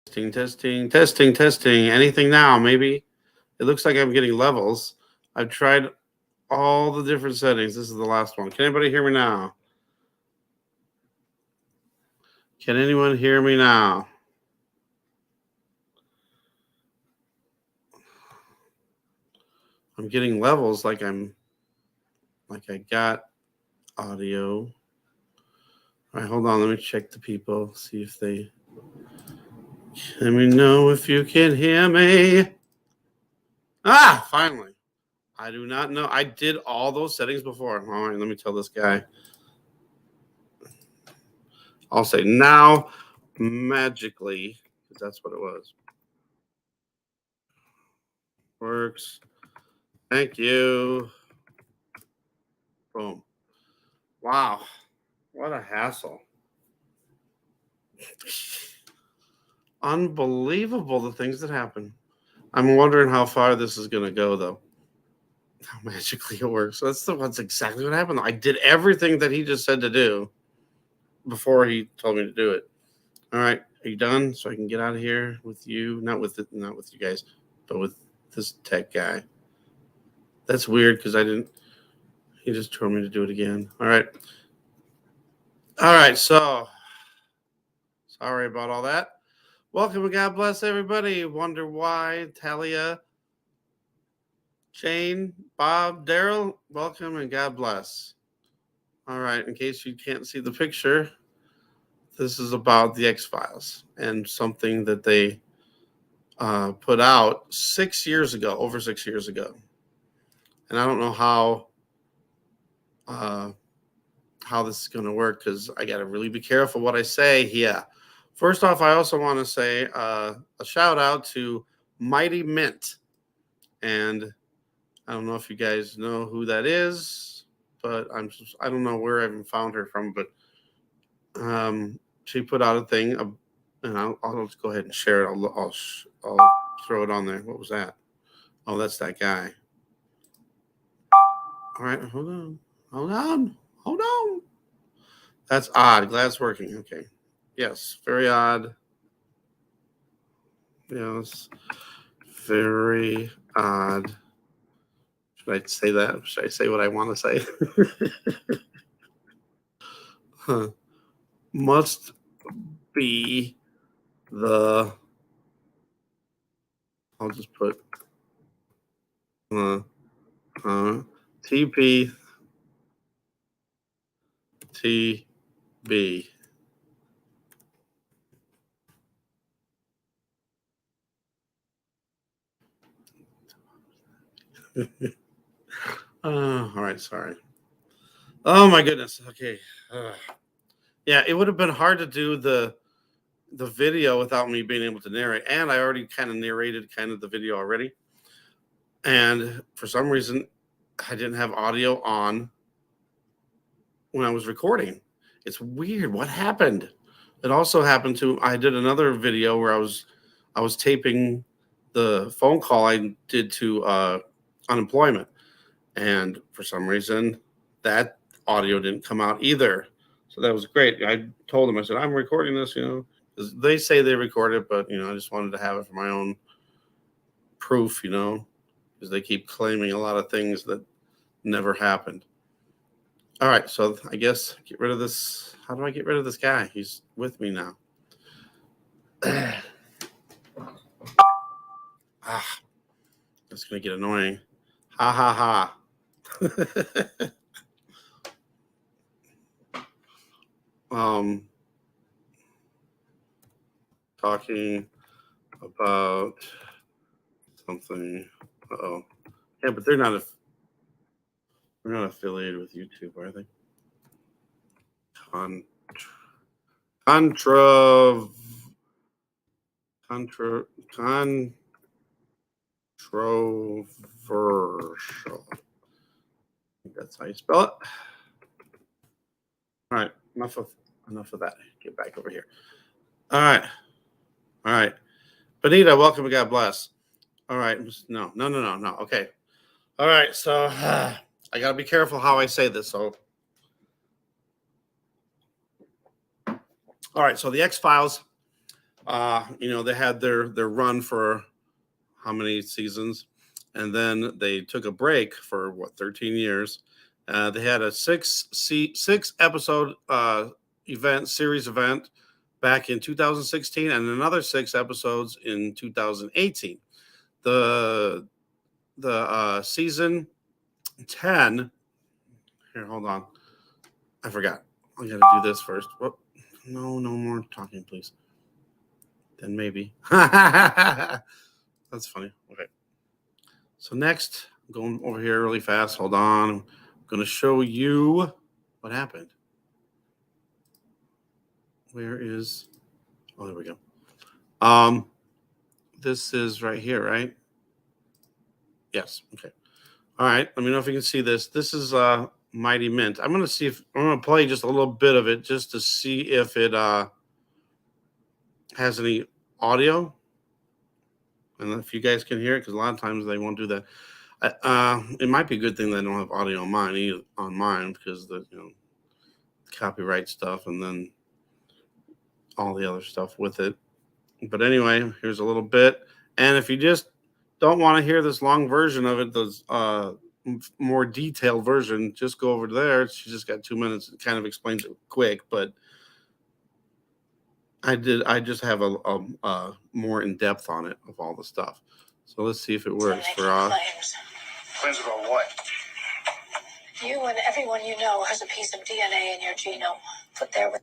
Testing. Anything now? Maybe it looks like I'm getting levels. I've tried all the different settings. This is the last one. Can anybody hear me now? Can anyone hear me now? I'm getting levels like I got audio. All right, hold on. Let me check the people. See if they. Let me know if you can hear me. Ah, finally. I do not know. I did all those settings before. All right, let me tell this guy. I'll say now magically, because that's what it was. Works. Thank you. Boom. Wow. What a hassle. Unbelievable the things that happen. I'm wondering how far this is going to go, though. How magically it works. That's exactly what happened. I did everything that he just said to do before he told me to do it. All right, are you done? So I can get out of here with you, not with you guys, but with this tech guy. That's weird because I didn't. He just told me to do it again. All right. So sorry about all that. Welcome and God bless everybody. Wonder why Talia, Jane, Bob, Daryl. Welcome and God bless. All right. In case you can't see the picture, this is about the X-Files and something that they put out 6 years ago, over 6 years ago. And I don't know how this is going to work because I got to really be careful what I say here. First off, I also want to say a shout out to Mighty Mint. And I don't know if you guys know who that is, but I don't know where I even found her from, but she put out a thing, and I'll just go ahead and share it. I'll throw it on there. What was that? Oh, that's that guy. All right, hold on. That's odd. Glad it's working. Okay. Yes, very odd. Yes, very odd. Should I say that? Should I say what I want to say? Huh. Must be the. I'll just put TP TB. All right, sorry. Oh my goodness. Okay. Yeah, it would have been hard to do the video without me being able to narrate, and I already kind of narrated kind of the video already. And for some reason, I didn't have audio on when I was recording. It's weird. What happened? It also happened to I did another video where I was taping the phone call I did to unemployment, and for some reason that audio didn't come out either. So that was great. I told them, I said, I'm recording this, because they say they record it, but I just wanted to have it for my own proof, because they keep claiming a lot of things that never happened. All right, so I guess get rid of this. How do I get rid of this guy? He's with me now. That's gonna get annoying. Ha ha ha. Talking about something. Oh, yeah, but they're not affiliated with YouTube, are they? Controversial. I think that's how you spell it. All right, enough of that. Get back over here. All right. Benita, welcome and God bless. All right, no. Okay. All right, so I gotta be careful how I say this. So, all right, so the X-Files. They had their run for how many seasons, and then they took a break for 13 years. They had a six episode series event back in 2016, and another 6 episodes in 2018. The season 10. Here, hold on. I forgot. I gotta do this first. Whoop. No more talking, please. Then maybe. That's funny. Okay. So next, I'm going over here really fast. Hold on. I'm going to show you what happened. Where is? Oh, there we go. This is right here, right? Yes. Okay. All right. Let me know if you can see this. This is Mighty Mint. I'm going to play just a little bit of it just to see if it has any audio, and if you guys can hear it, because a lot of times they won't do that. It might be a good thing that I don't have audio on mine because the copyright stuff and then all the other stuff with it. But anyway, here's a little bit, and if you just don't want to hear this long version of it, this more detailed version, just go over there. She just got 2 minutes. It kind of explains it quick, but I just have a more in depth on it of all the stuff. So let's see if it works for us. Claims about what? You and everyone you know has a piece of DNA in your genome. Put there with.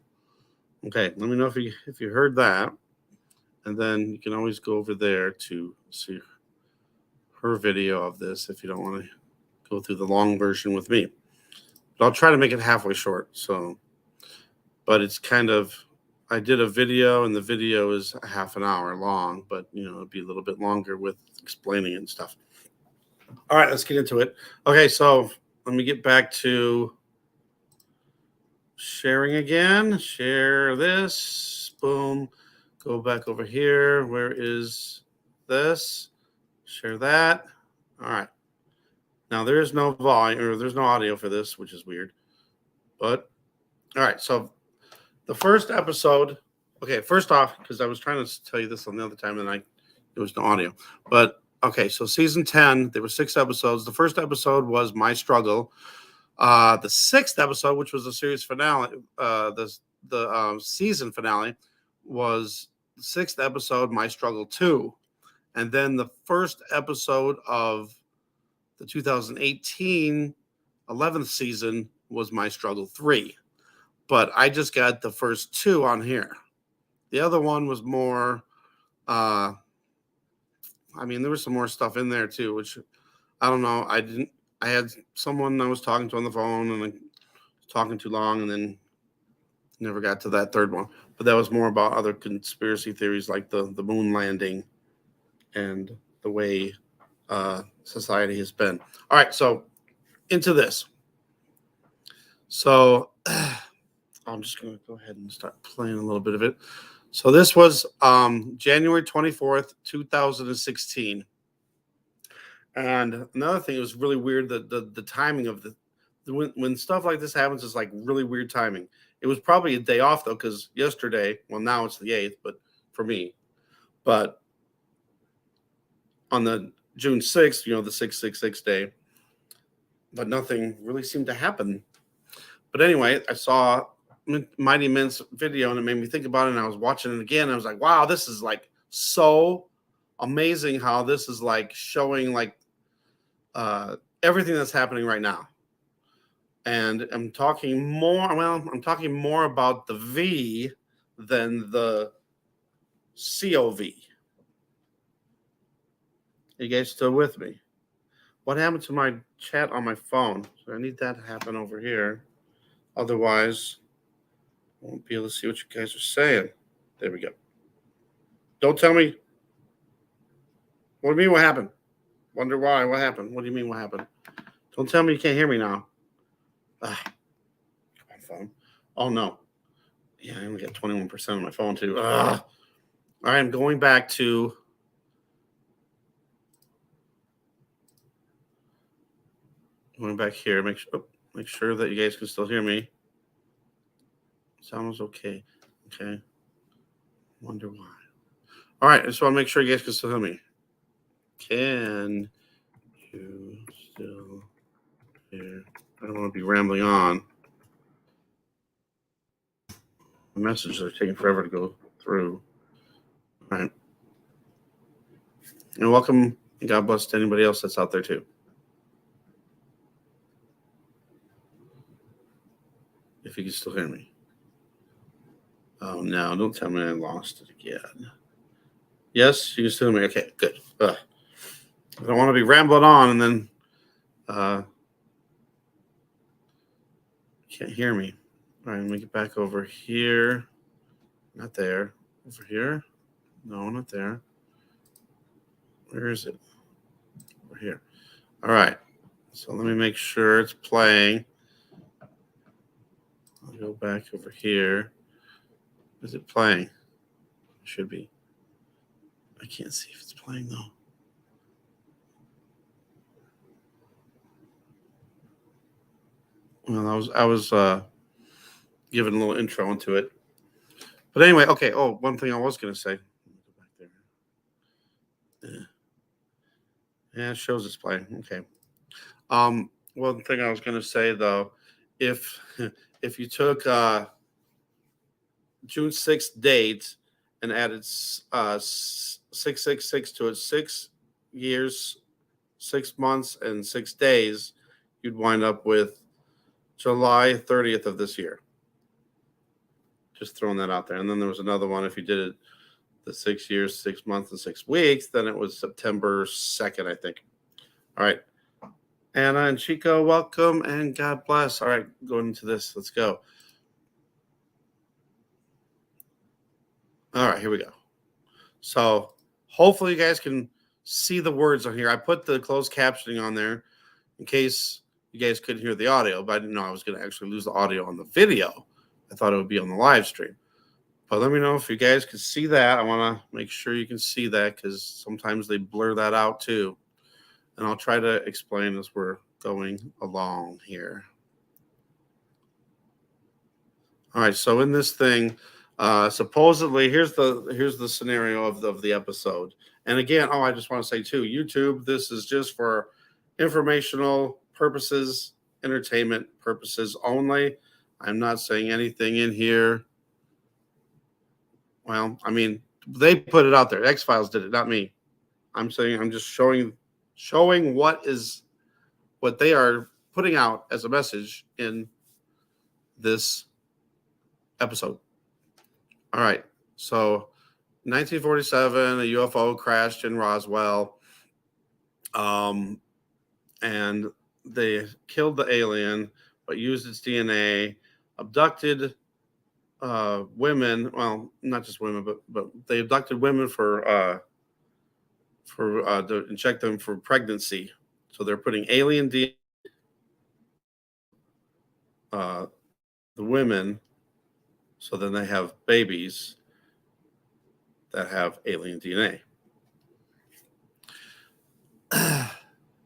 Okay, let me know if you heard that, and then you can always go over there to see her video of this if you don't want to go through the long version with me. But I'll try to make it halfway short. But it's kind of. I did a video, and the video is a half an hour long, but it'd be a little bit longer with explaining it and stuff. All right, let's get into it. Okay, so let me get back to sharing again. Share this. Boom. Go back over here. Where is this? Share that. All right. Now there is no volume, or there's no audio for this, which is weird. But all right, so the first episode. Okay, first off, because I was trying to tell you this on the other time, and there was no audio. But okay, so season 10, there were 6 episodes. The first episode was My Struggle. The 6th episode, which was the series finale, the season finale, was the 6th episode, My Struggle 2. And then the first episode of the 2018 11th season was My Struggle 3. But I just got the first 2 on here. The other one was more, there was some more stuff in there too, which I don't know. I had someone I was talking to on the phone, and I was talking too long, and then never got to that third one. But that was more about other conspiracy theories, like the moon landing and the way society has been. All right, so into this. So I'm just going to go ahead and start playing a little bit of it. So this was January 24th, 2016. And another thing, it was really weird, the timing of when stuff like this happens is like really weird timing. It was probably a day off, though, because yesterday, well, now it's the 8th, but for me. But on the June 6th, the 666 day, but nothing really seemed to happen. But anyway, I saw Mighty Mint's video, and it made me think about it, and I was watching it again, and I was like, wow, this is like so amazing how this is like showing like everything that's happening right now. And I'm talking more about the V than the COV. Are you guys still with me? What happened to my chat on my phone? So I need that to happen over here. Otherwise, I won't be able to see what you guys are saying. There we go. Don't tell me. What do you mean what happened? Wonder why. What happened? What do you mean what happened? Don't tell me you can't hear me now. My phone. Oh, no. Yeah, I only got 21% on my phone, too. All right, I'm going back to... Going back here. Make sure that you guys can still hear me. Sounds okay. Okay. Wonder why. All right, I just want to make sure you guys can still hear me. Can you still hear? I don't want to be rambling on. The messages are taking forever to go through. All right. And welcome, and God bless to anybody else that's out there too. If you can still hear me. Oh no, don't tell me I lost it again. Yes, you can still hear me. Okay, good. I don't want to be rambling on and then can't hear me. All right, let me get back over here. Not there. Over here? No, not there. Where is it? Over here. All right. So let me make sure it's playing. I'll go back over here. Is it playing? It should be. I can't see if it's playing though. Well, I was giving a little intro into it. But anyway, okay. Oh, one thing I was gonna say. Go back there. Yeah, it shows it's playing. Okay. One thing I was gonna say though, if if you took June 6th date and added 666 to it, 6 years, 6 months, and 6 days, you'd wind up with July 30th of this year. Just throwing that out there. And then there was another one. If you did it the 6 years, 6 months, and 6 weeks, then it was September 2nd, I think. All right. Anna and Chico, welcome and God bless. All right, going into this. Let's go. All right, here we go. So hopefully you guys can see the words on here. I put the closed captioning on there in case you guys couldn't hear the audio, but I didn't know I was going to actually lose the audio on the video. I thought it would be on the live stream. But let me know if you guys can see that. I want to make sure you can see that because sometimes they blur that out too. And I'll try to explain as we're going along here. All right, so in this thing, supposedly here's the scenario of the episode. And again, I just want to say too, YouTube, this is just for informational purposes, entertainment purposes only. I'm not saying anything in here. Well, I mean, they put it out there. X-Files did it, not me. I'm saying I'm just showing what they are putting out as a message in this episode. All right. So 1947, a UFO crashed in Roswell. And they killed the alien, but used its DNA, abducted women. Well, not just women, but they abducted women to inject them for pregnancy. So they're putting alien DNA, the women, so then they have babies that have alien DNA.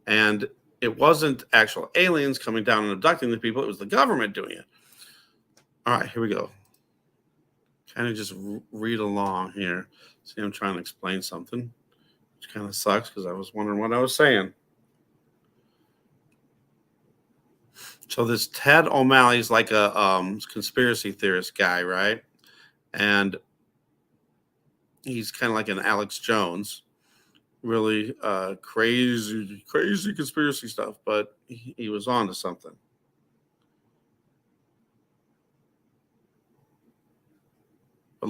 And it wasn't actual aliens coming down and abducting the people. It was the government doing it. All right, here we go. Kind of just read along here. See, I'm trying to explain something, which kind of sucks because I was wondering what I was saying. So this Ted O'Malley's like a conspiracy theorist guy, right? And he's kind of like an Alex Jones, really crazy conspiracy stuff, but he was on to something. But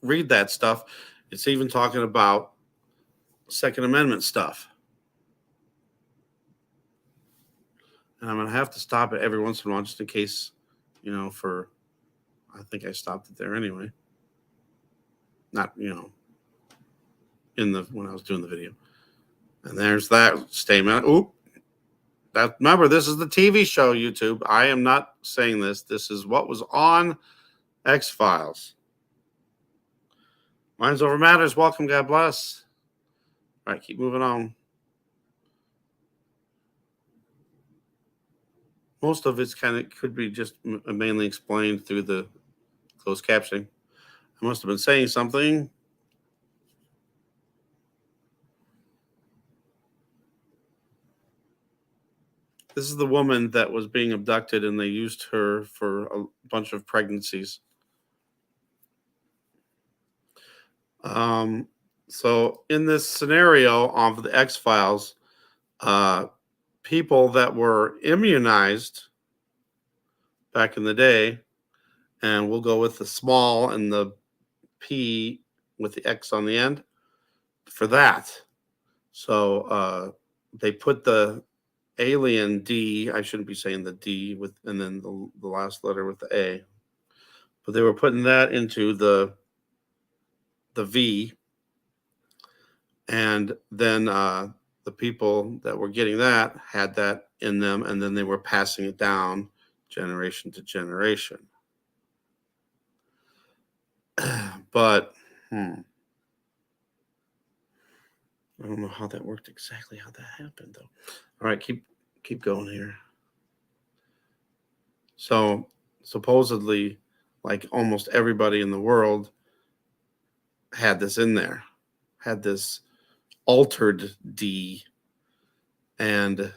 read that stuff. It's even talking about Second Amendment stuff. And I'm going to have to stop it every once in a while just in case, I think I stopped it there anyway. Not, when I was doing the video. And there's that statement. Oop. Remember, this is the TV show, YouTube. I am not saying this. This is what was on X-Files. Minds Over Matters. Welcome. God bless. All right, keep moving on. Most of it's could be just mainly explained through the closed captioning. I must have been saying something. This is the woman that was being abducted, and they used her for a bunch of pregnancies. Um, so in this scenario of the X Files, people that were immunized back in the day, and we'll go with the small and the P with the X on the end for that. So they put the alien D. I shouldn't be saying the D with and then the last letter with the A, but they were putting that into the V, and then the people that were getting that had that in them, and then they were passing it down generation to generation. But I don't know how that worked exactly. How that happened, though. All right, keep going here. So supposedly, like almost everybody in the world had this in there, had this altered D, and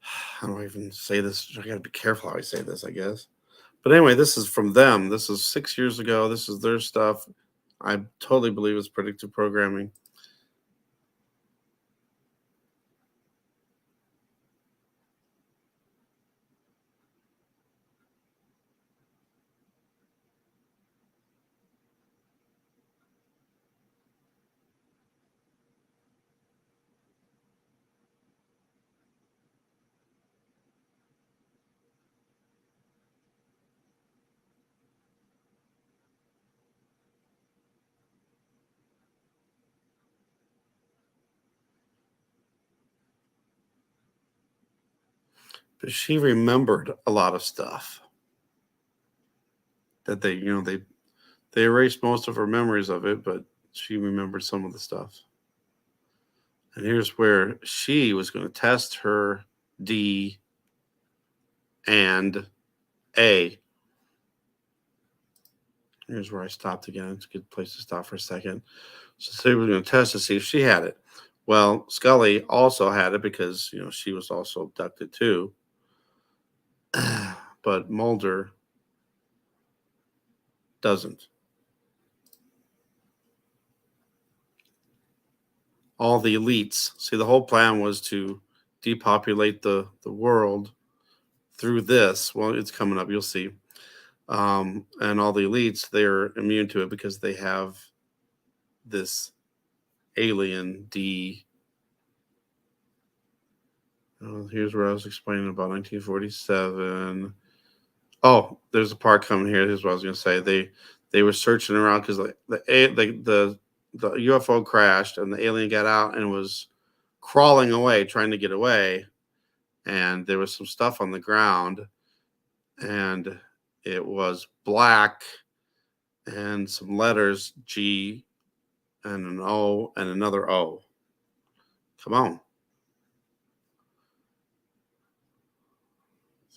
how do I even say this? I got to be careful how I say this, I guess. But anyway, this is from them. This is 6 years ago. This is their stuff. I totally believe it's predictive programming. But she remembered a lot of stuff that they erased most of her memories of it, but she remembered some of the stuff. And here's where she was going to test her D and A. Here's where I stopped again. It's a good place to stop for a second. So they were going to test to see if she had it. Well, Scully also had it because she was also abducted too. But Mulder doesn't. All the elites. See, the whole plan was to depopulate the world through this. Well, it's coming up. You'll see. And all the elites, they're immune to it because they have this alien D. Here's where I was explaining about 1947. Oh, there's a part coming here. Here's what I was going to say. They were searching around because the UFO crashed and the alien got out and was crawling away, trying to get away. And there was some stuff on the ground, and it was black and some letters, G and an O and another O. Come on.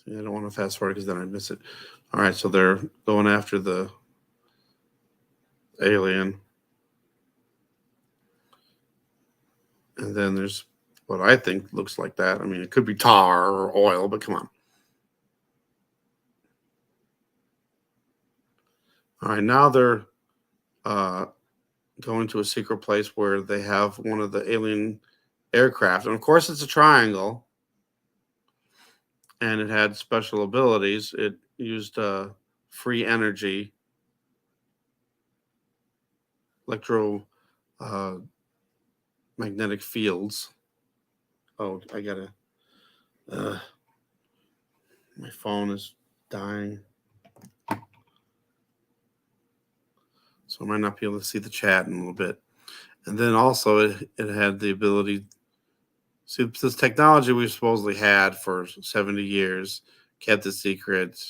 See, I don't want to fast forward because then I miss it. All right, so they're going after the alien. And then there's what I think looks like that. I mean, it could be tar or oil, but come on. All right, now they're going to a secret place where they have one of the alien aircraft. And of course, it's a triangle. And it had special abilities. It used free energy, magnetic fields. Oh, I gotta. My phone is dying, so I might not be able to see the chat in a little bit. And then also, it had the ability. See, this technology we've supposedly had for 70 years, kept it secret.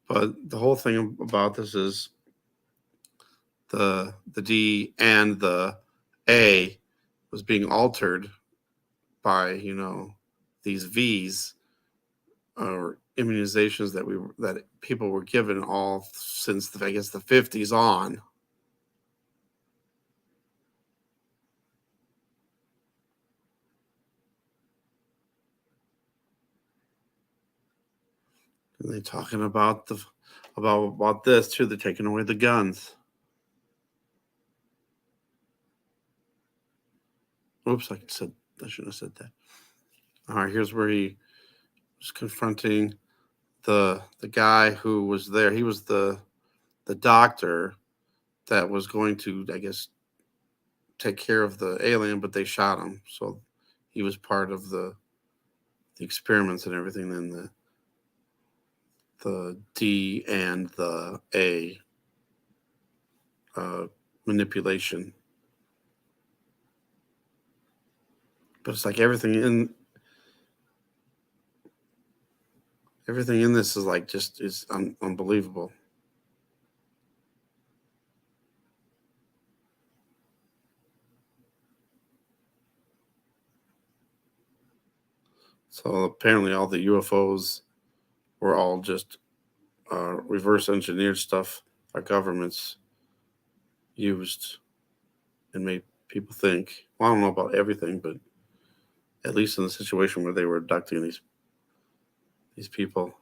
But the whole thing about this is the D and the A was being altered by these V's, or immunizations that people were given all since I guess the 50s on. And they're talking about about this too. They're taking away the guns. Oops, I shouldn't have said that. All right, here's where he was confronting the guy who was there. He was the doctor that was going to, I guess, take care of the alien, but they shot him. So he was part of the experiments and everything. Then the D and the A manipulation. But it's like everything in this is like just is unbelievable. So apparently all the UFOs were all just reverse engineered stuff our governments used and made people think. Well, I don't know about everything, but at least in the situation where they were abducting these people.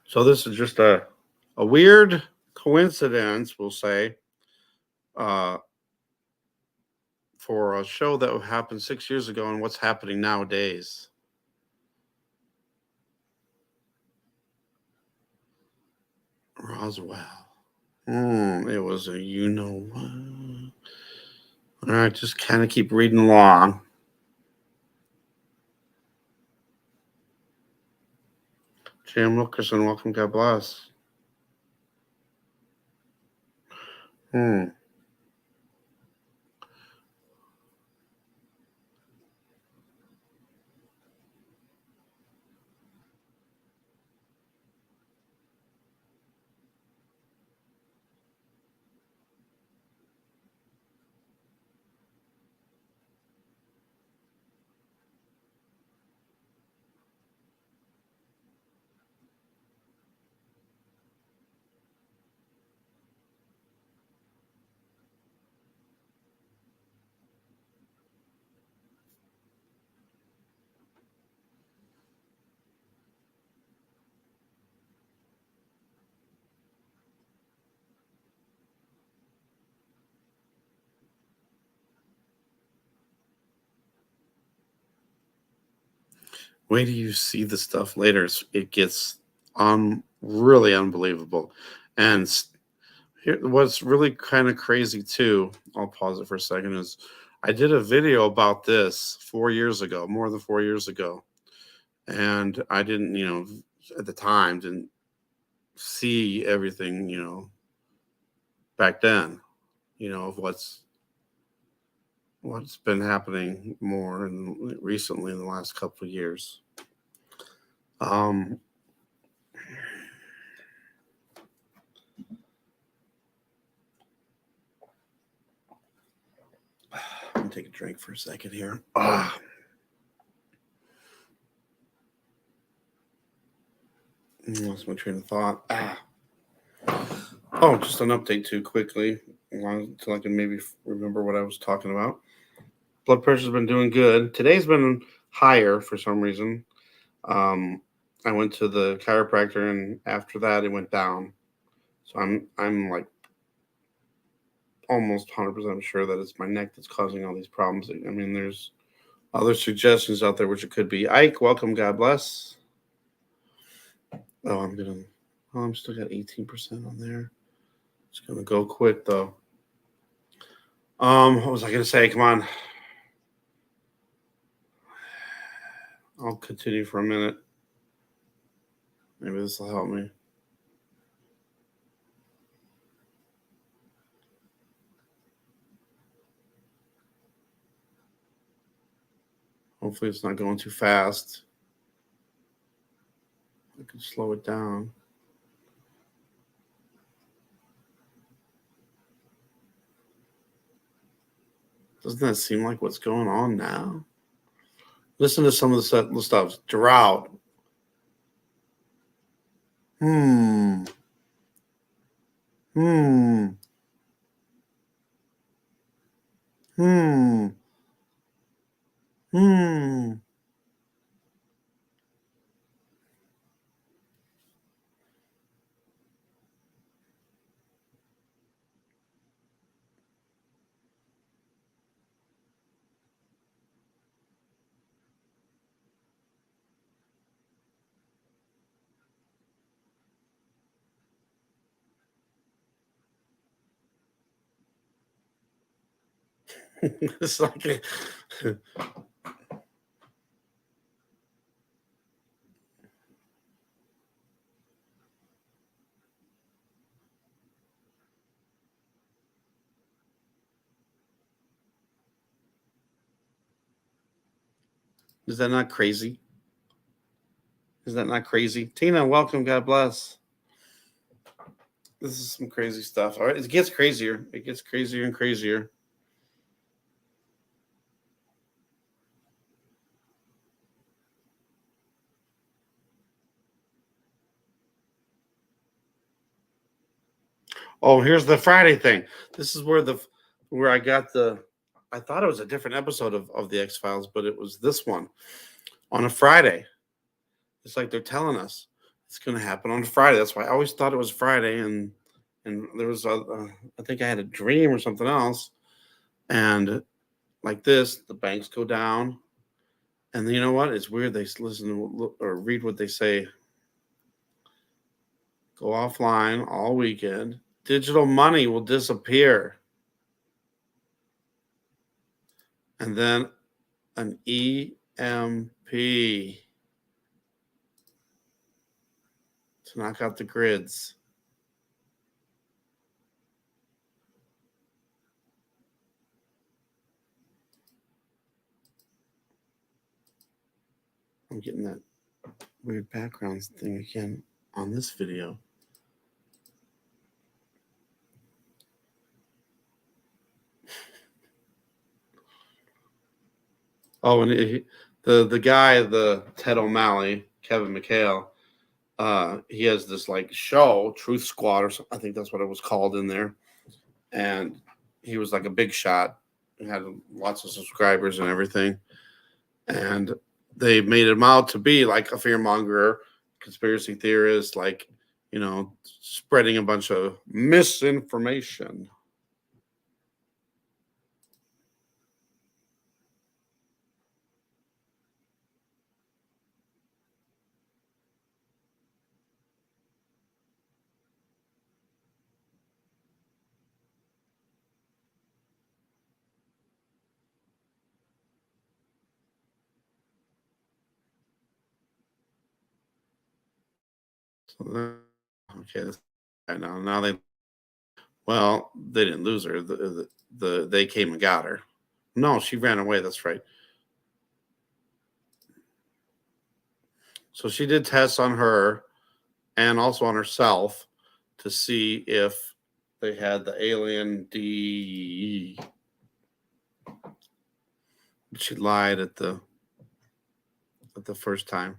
So this is just a weird coincidence, we'll say, uh, for a show that happened 6 years ago and what's happening nowadays. Roswell. It was a you know what. All right, just kind of keep reading along. Jim Wilkerson, welcome. God bless. Hmm. Wait till you see the stuff later. It gets really unbelievable. And what's really kind of crazy too, I'll pause it for a second, is I did a video about this 4 years ago, more than 4 years ago. And I didn't, at the time, didn't see everything, back then, of what's been happening more recently in the last couple of years. Um, Let me take a drink for a second here. Lost my train of thought. Oh, just an update too quickly, until I can maybe remember what I was talking about. Blood pressure's been doing good. Today's been higher for some reason. I went to the chiropractor, and after that, it went down. So I'm like almost 100% sure that it's my neck that's causing all these problems. I mean, there's other suggestions out there which it could be. Ike, welcome. God bless. Oh, I'm still got 18% on there. It's gonna go quick though. What was I gonna say? Come on. I'll continue for a minute. Maybe this will help me. Hopefully it's not going too fast. I can slow it down. Doesn't that seem like what's going on now? Listen to some of the stuff. Drought. Hmm. Hmm. Hmm. Hmm. It's like is that not crazy? Is that not crazy? Tina, welcome. God bless. This is some crazy stuff. All right, it gets crazier. It gets crazier and crazier. Oh, here's the Friday thing. This is where I got the. I thought it was a different episode of the X Files, but it was this one on a Friday. It's like they're telling us it's going to happen on a Friday. That's why I always thought it was Friday, and there was I think I had a dream or something else, and like this, the banks go down, and you know what? It's weird. They listen to, or read what they say. Go offline all weekend. Digital money will disappear, and then an EMP to knock out the grids. I'm getting that weird background thing again on this video. Oh, and the guy, the Ted O'Malley, Kevin McHale, he has this like show, Truth Squad, or something. I think that's what it was called in there, and he was like a big shot. He had lots of subscribers and everything, and they made him out to be like a fearmonger, conspiracy theorist, like spreading a bunch of misinformation. So okay, this now they didn't lose her. They came and got her. No, she ran away. That's right. So she did tests on her and also on herself to see if they had the alien D. She lied at the first time.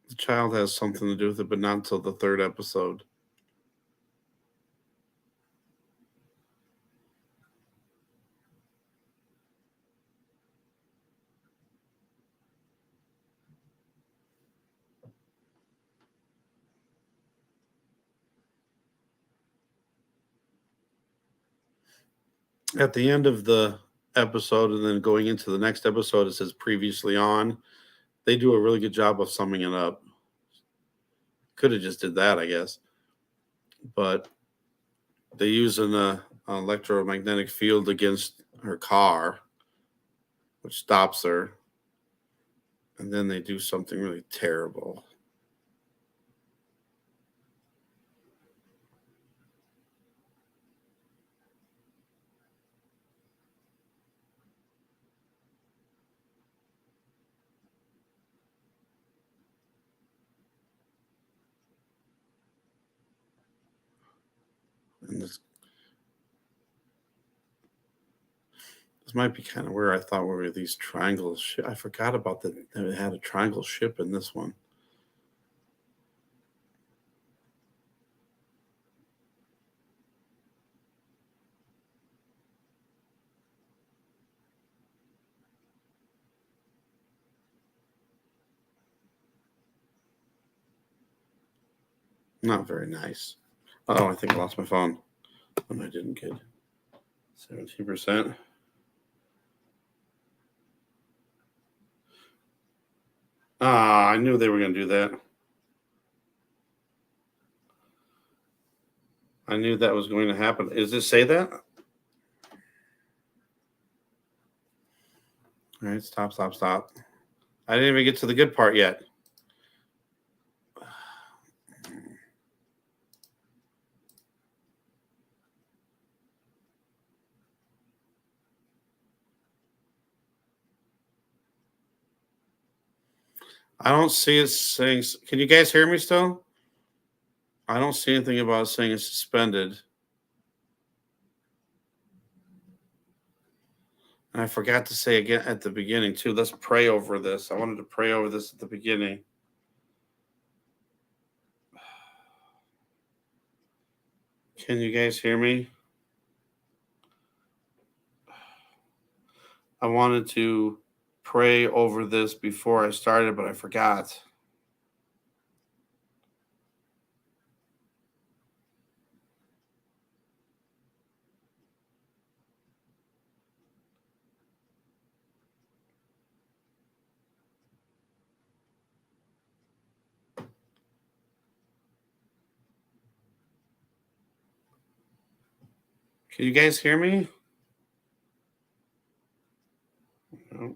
The child has something to do with it, but not until the third episode. At the end of the episode, and then going into the next episode, it says previously on. They do a really good job of summing it up. Could have just did that, I guess, but they use an electromagnetic field against her car, which stops her, and then they do something really terrible. This might be kind of where I thought were these triangles. I forgot about that. It had a triangle ship in this one. Not very nice. Oh, I think I lost my phone. And I didn't get 17%. Ah, I knew they were going to do that. I knew that was going to happen. Does it say that? All right, stop. I didn't even get to the good part yet. I don't see it saying. Can you guys hear me still? I don't see anything about it saying it's suspended. And I forgot to say again at the beginning, too. Let's pray over this. I wanted to pray over this at the beginning. Can you guys hear me? I wanted to pray over this before I started, but I forgot. Can you guys hear me? No.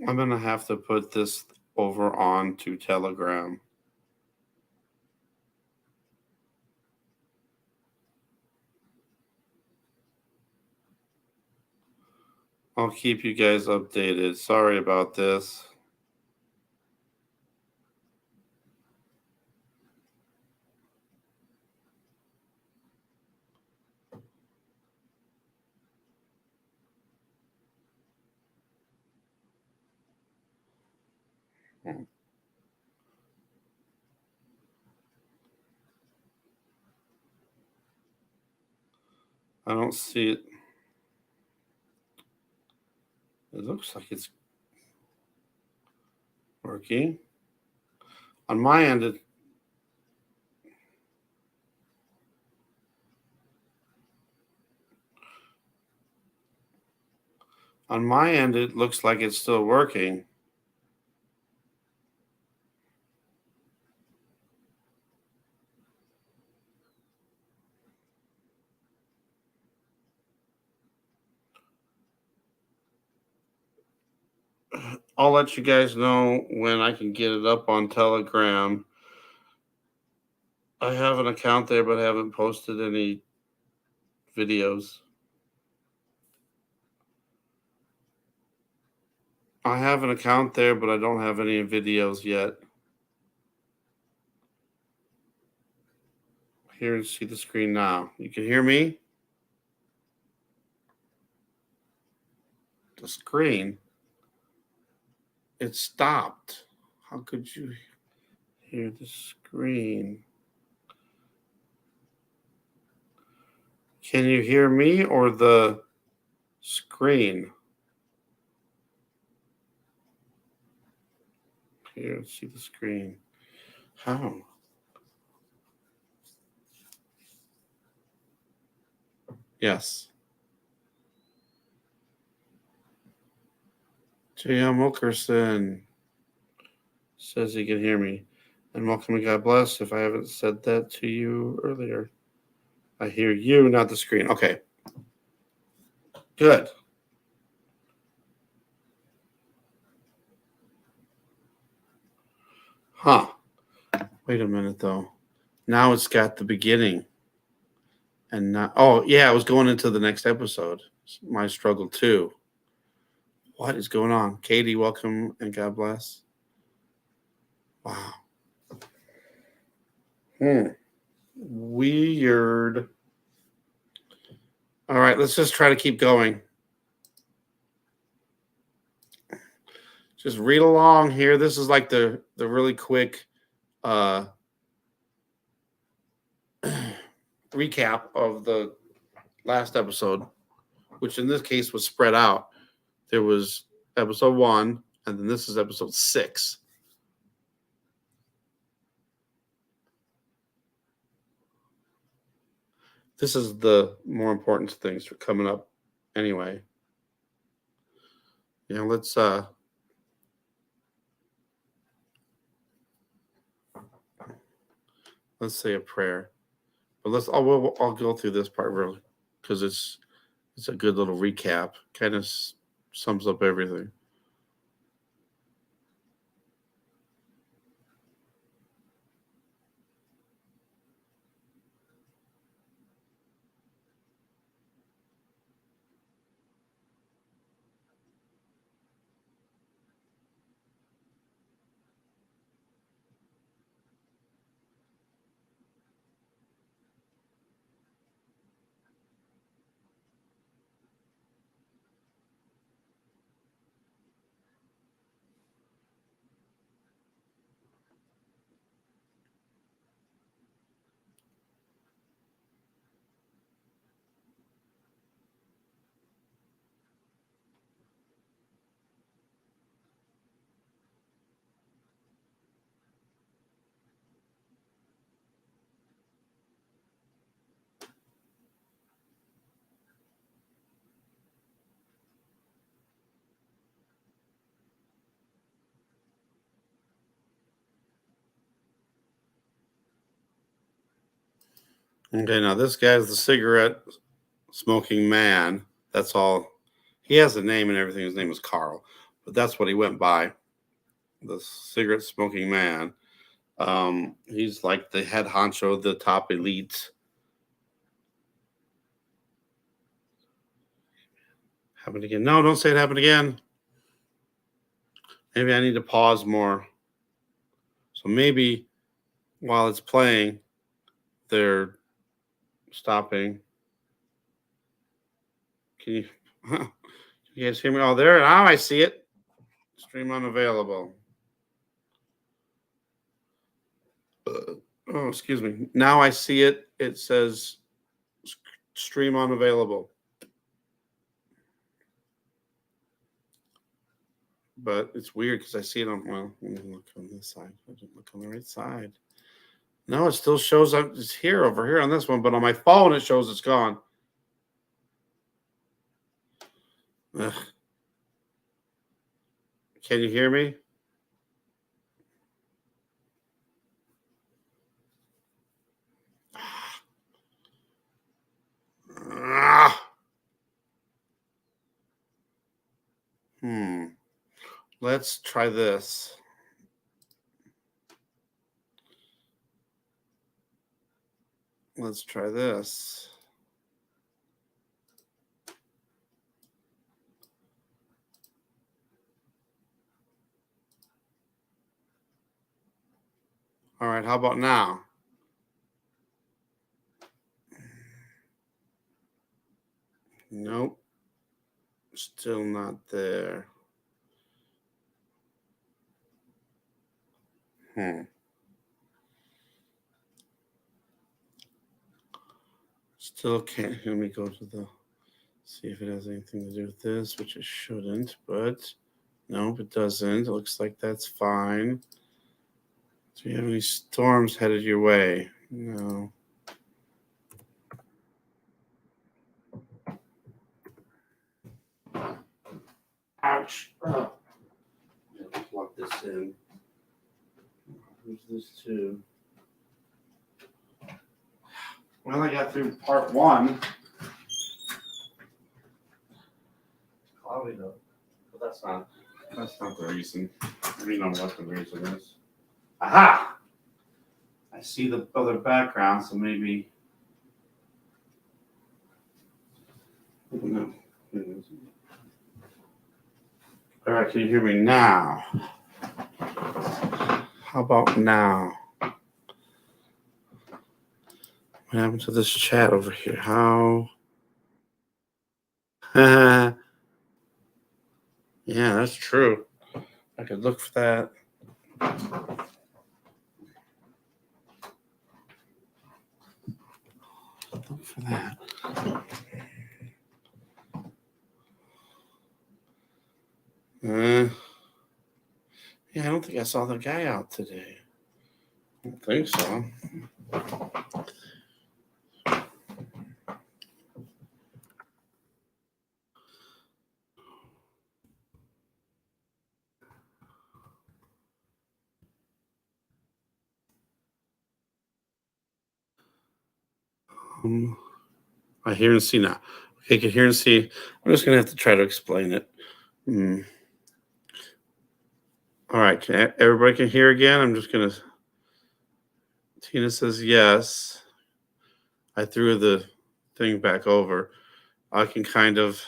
I'm going to have to put this over on to Telegram. I'll keep you guys updated. Sorry about this. I don't see it. It looks like it's working. On my end, it looks like it's still working. I'll let you guys know when I can get it up on Telegram. I have an account there, but I haven't posted any videos. I have an account there, but I don't have any videos yet. Here, see the screen now. You can hear me? The screen. It stopped. How could you hear the screen? Can you hear me or the screen? Here, see the screen. How? Yes. J.M. Wilkerson says he can hear me. And welcome and God bless if I haven't said that to you earlier. I hear you, not the screen. Okay. Good. Huh. Wait a minute, though. Now it's got the beginning. And not, oh, yeah, I was going into the next episode. My struggle too. What is going on? Katie, welcome and God bless. Wow. Weird. All right, let's just try to keep going. Just read along here. This is like the really quick recap of the last episode, which in this case was spread out. There was episode 1, and then this is episode 6. This is the more important things for coming up anyway. Yeah, let's say a prayer. But I'll go through this part really because it's a good little recap. Kind of sums up everything. Okay, now this guy's the cigarette smoking man. That's all. He has a name and everything. His name is Carl, but that's what he went by. The cigarette smoking man. He's like the head honcho, the top elite. Happened again. No, don't say it happened again. Maybe I need to pause more. So maybe while it's playing, they're stopping. Can you, you guys hear me? Oh, there. Now I see it. Stream unavailable. Oh, excuse me. Now I see it. It says stream unavailable. But it's weird because I see it on, well, let me look on this side. I didn't look on the right side. No, it still shows up. It's here over here on this one, but on my phone it shows it's gone. Ugh. Can you hear me? Let's try this. Let's try this. All right, how about now? Nope. Still not there. Still can't. Let me go to the, see if it has anything to do with this, which it shouldn't, but nope, it doesn't. It looks like that's fine. Do you have any storms headed your way? No. Ouch. Oh. Plug this in. Who's this to? Well, I got through part 1. Cloudy though. But that's not the reason. I mean, know what the reason is. Aha! I see the other background, so maybe No. All right, can you hear me now? How about now? What happened to this chat over here? How? Yeah, that's true. I could look for that. Look for that. Yeah, I don't think I saw the guy out today. I don't think so. I hear and see now. Okay, can hear and see. I'm just gonna have to try to explain it. All right, everybody can hear again? I'm just gonna. Tina says yes. I threw the thing back over. I can kind of.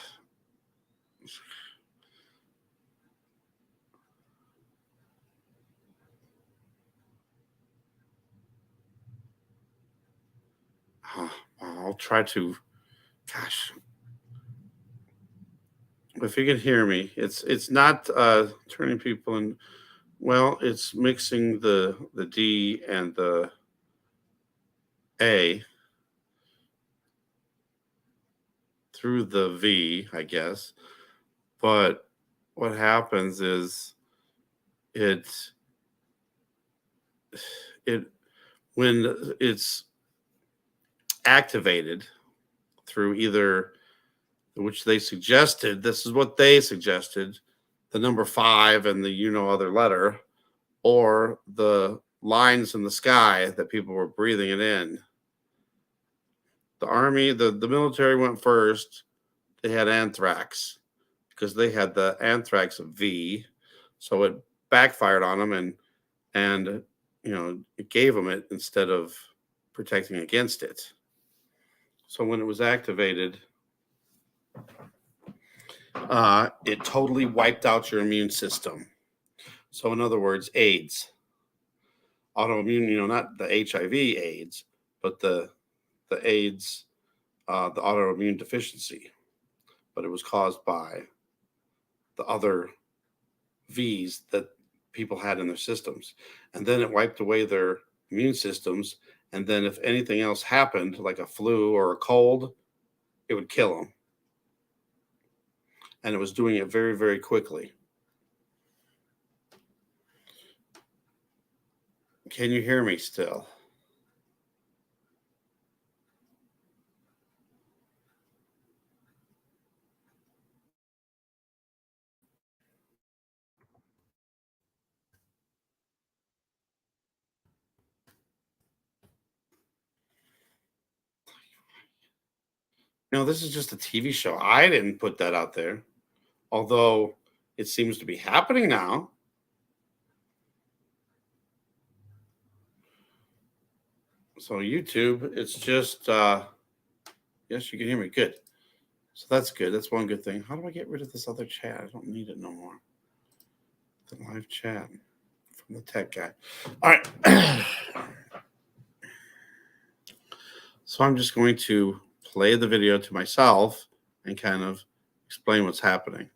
I'll try to. Gosh, if you can hear me, it's not turning people in. Well, it's mixing the D and the A through the V, I guess. But what happens is it when it's activated through either which they suggested, this is what they suggested, the number 5 and the other letter, or the lines in the sky that people were breathing it in. The army, the military went first. They had anthrax because they had the anthrax V, so it backfired on them, and it gave them it instead of protecting against it. So when it was activated, it totally wiped out your immune system. So in other words, AIDS, autoimmune, not the HIV AIDS, but the AIDS, the autoimmune deficiency, but it was caused by the other V's that people had in their systems. And then it wiped away their immune systems. And then if anything else happened, like a flu or a cold, it would kill them. And it was doing it very, very quickly. Can you hear me still? No, this is just a TV show. I didn't put that out there, although it seems to be happening now. So YouTube, it's just yes, you can hear me. Good. So that's good. That's one good thing. How do I get rid of this other chat? I don't need it no more. The live chat from the tech guy. All right. So I'm just going to play the video to myself and kind of explain what's happening.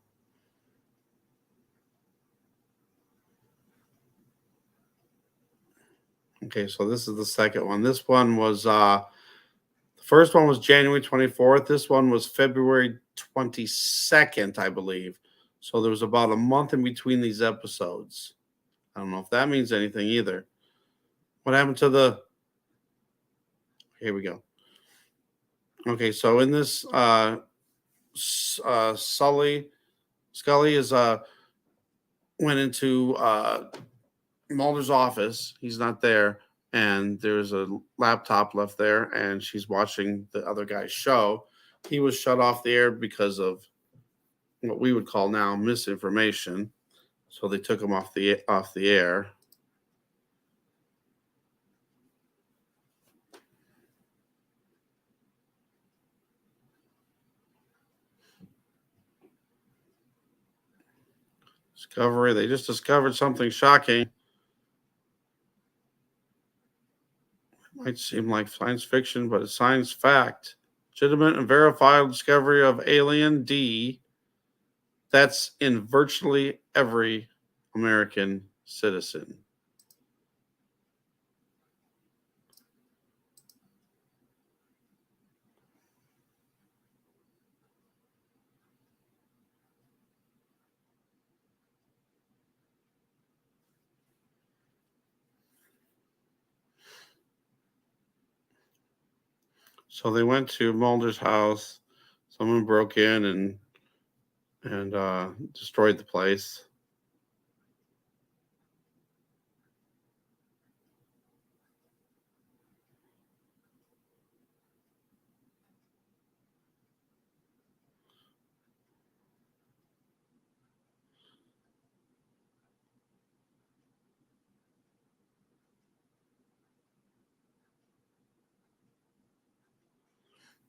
Okay, so this is the second one. This one was the first one was January 24th. This one was February 22nd, I believe. So there was about a month in between these episodes. I don't know if that means anything either. What happened to the? Here we go. Okay, so in this, Scully is went into Mulder's office. He's not there, and there's a laptop left there, and she's watching the other guy's show. He was shut off the air because of what we would call now misinformation. So they took him off the air. Discovery. They just discovered something shocking. Might seem like science fiction, but it's science fact. Legitimate and verified discovery of alien D that's in virtually every American citizen. So they went to Mulder's house. Someone broke in and destroyed the place.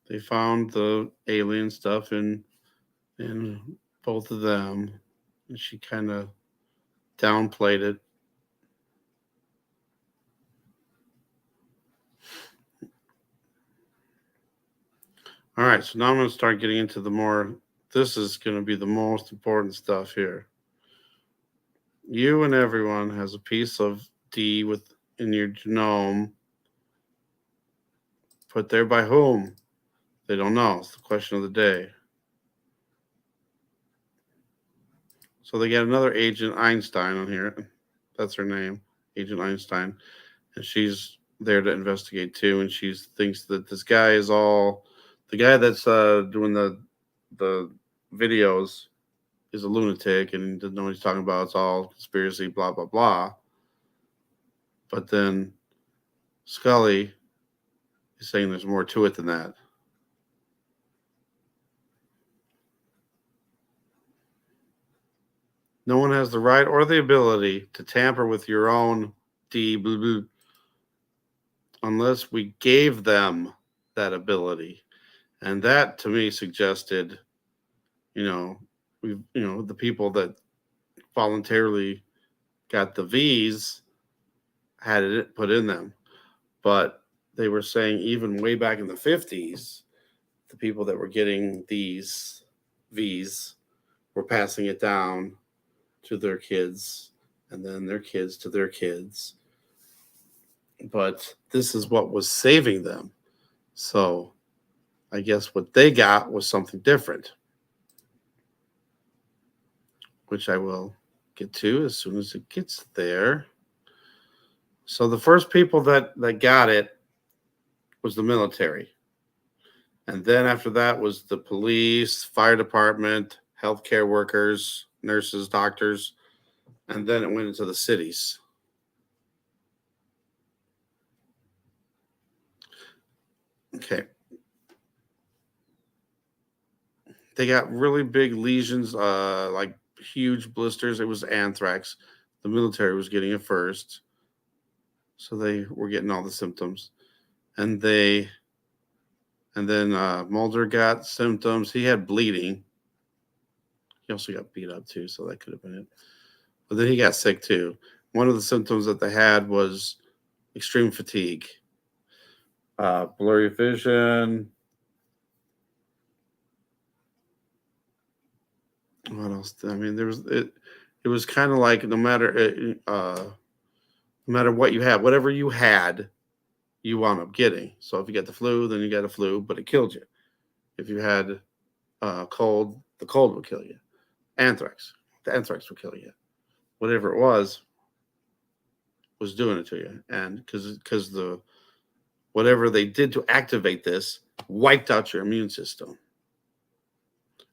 They found the alien stuff in both of them, and she kind of downplayed it. All right, so now I'm going to start getting into the more. This is going to be the most important stuff here. You and everyone has a piece of D in your genome. Put there by whom? They don't know. It's the question of the day. So they got another Agent Einstein on here. That's her name, Agent Einstein. And she's there to investigate too. And she thinks that this guy is all the guy that's doing the videos is a lunatic and doesn't know what he's talking about. It's all conspiracy, blah, blah, blah. But then Scully is saying there's more to it than that. No one has the right or the ability to tamper with your own D blah, blah, unless we gave them that ability. And that to me suggested, the people that voluntarily got the V's had it put in them. But they were saying even way back in the 50s, the people that were getting these V's were passing it down to their kids and then their kids to their kids. But this is what was saving them. So I guess what they got was something different, which I will get to as soon as it gets there. So the first people that got it was the military. And then after that was the police, fire department, healthcare workers, nurses, doctors, and then it went into the cities. Okay. They got really big lesions, like huge blisters. It was anthrax. The military was getting it first. So they were getting all the symptoms. And then Mulder got symptoms. He had bleeding. He also got beat up too, so that could have been it. But then he got sick too. One of the symptoms that they had was extreme fatigue, blurry vision. What else? I mean, there was it. It was kind of like no matter what you had, whatever you had, you wound up getting. So if you get the flu, then you got a flu, but it killed you. If you had cold, the cold would kill you. Anthrax, the anthrax would kill you. Whatever it was doing it to you, and because the whatever they did to activate this wiped out your immune system.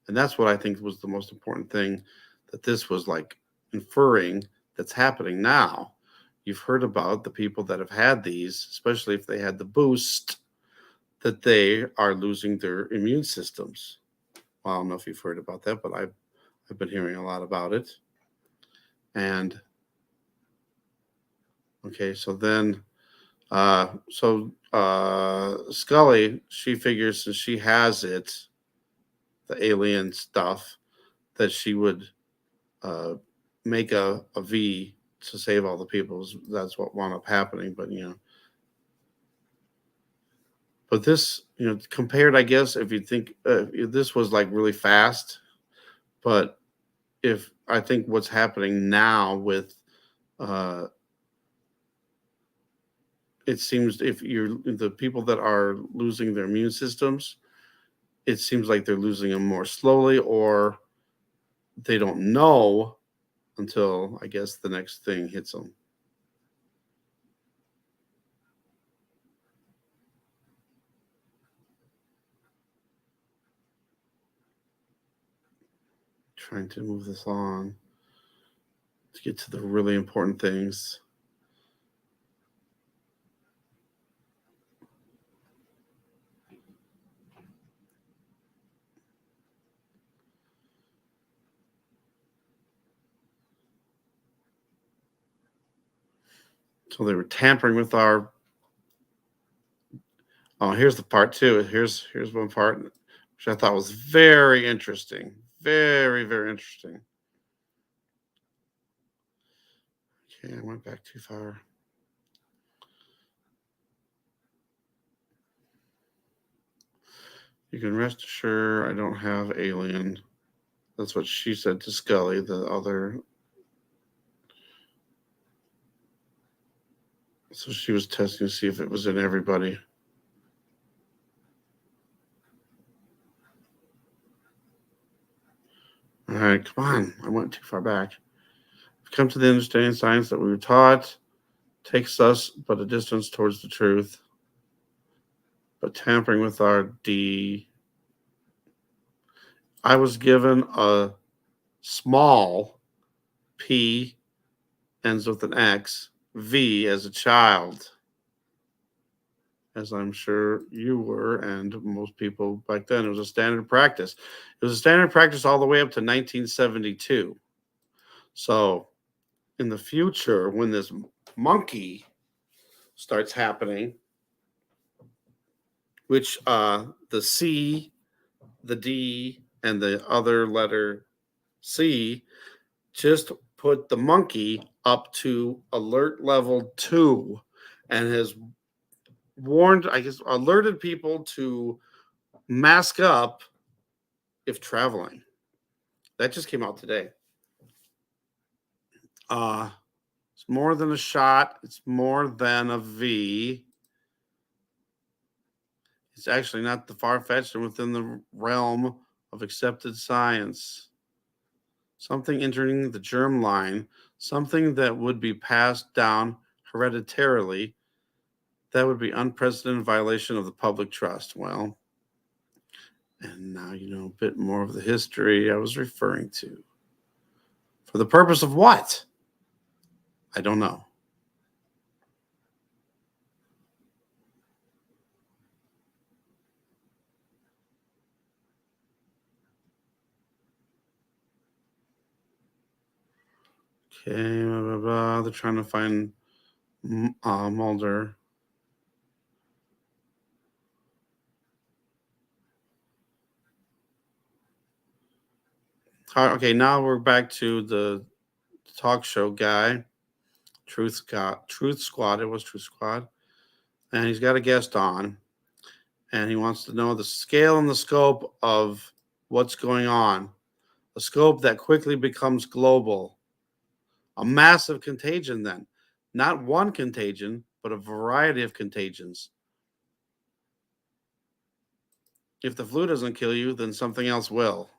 And that's what I think was the most important thing that this was like inferring that's happening now. You've heard about the people that have had these, especially if they had the boost, that they are losing their immune systems. Well, I don't know if you've heard about that, but I've been hearing a lot about it. And okay, so then Scully, she figures since she has it, the alien stuff, that she would make a V to save all the people. That's what wound up happening. But but this, compared, I guess, if you think if this was like really fast, but if I think what's happening now with, uh, it seems if you're the people that are losing their immune systems, it seems like they're losing them more slowly, or they don't know until I guess the next thing hits them. Trying to move this on to get to the really important things. So they were tampering with our. Oh, here's the part two. Here's one part which I thought was very interesting. Very, very interesting. Okay, I went back too far. You can rest assured I don't have alien. That's what she said to Scully, the other. So she was testing to see if it was in everybody. All right, come on. I went too far back. We've come to the understanding science that we were taught takes us but a distance towards the truth. But tampering with our D. I was given a small P, ends with an X, V as a child, as I'm sure you were, and most people back then. It was a standard practice. It was a standard practice all the way up to 1972. So in the future, when this monkey starts happening, which the C, the D, and the other letter C just put the monkey up to alert level 2 and has warned, I guess, alerted people to mask up if traveling. That just came out today. It's more than a shot. It's more than a V. It's actually not the far-fetched and within the realm of accepted science. Something entering the germ line, something that would be passed down hereditarily, that would be unprecedented violation of the public trust. Well, and now you know a bit more of the history I was referring to. For the purpose of what? I don't know. Okay, blah, blah, blah. They're trying to find Mulder. Okay, now we're back to the talk show guy, Truth Squad. It was Truth Squad, and he's got a guest on, and he wants to know the scale and the scope of what's going on, a scope that quickly becomes global, a massive contagion. Then, not one contagion, but a variety of contagions. If the flu doesn't kill you, then something else will.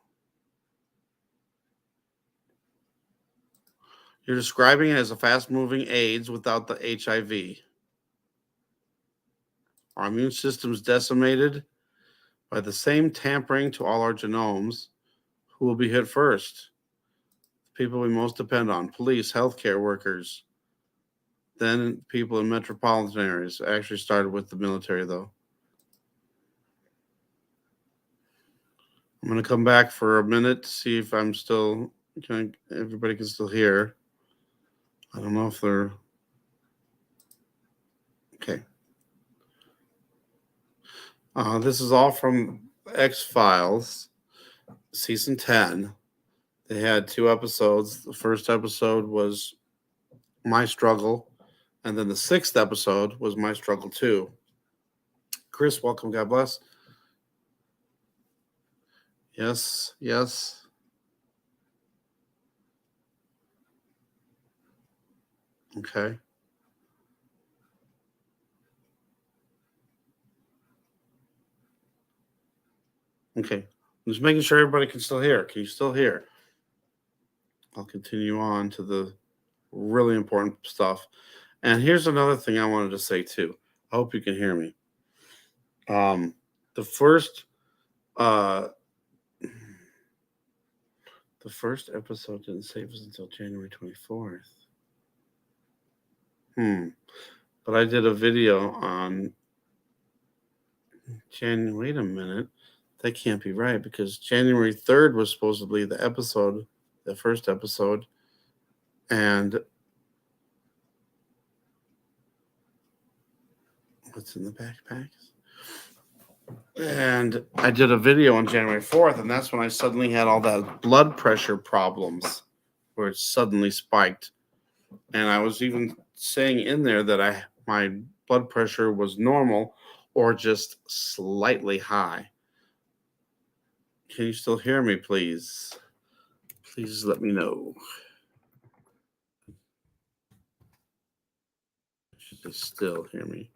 You're describing it as a fast-moving AIDS without the HIV. Our immune system's decimated by the same tampering to all our genomes. Who will be hit first? The people we most depend on: police, healthcare workers, then people in metropolitan areas. I actually started with the military, though. I'm going to come back for a minute to see if I'm still, everybody can still hear. I don't know if they're okay. This is all from X-Files, season 10. They had 2 episodes. The first episode was my struggle, and then the 6th episode was my struggle too. Chris, welcome. God bless. Yes, yes. Okay. Okay. I'm just making sure everybody can still hear. Can you still hear? I'll continue on to the really important stuff. And here's another thing I wanted to say too. I hope you can hear me. The first uh the first episode didn't save us until January 24th. But I did a video on January. Wait a minute. That can't be right because January 3rd was supposedly the episode, the first episode. And what's in the backpacks? And I did a video on January 4th, and that's when I suddenly had all that blood pressure problems where it suddenly spiked. And I was even saying in there that my blood pressure was normal or just slightly high. Can you still hear me, please? Please let me know. Should they still hear me?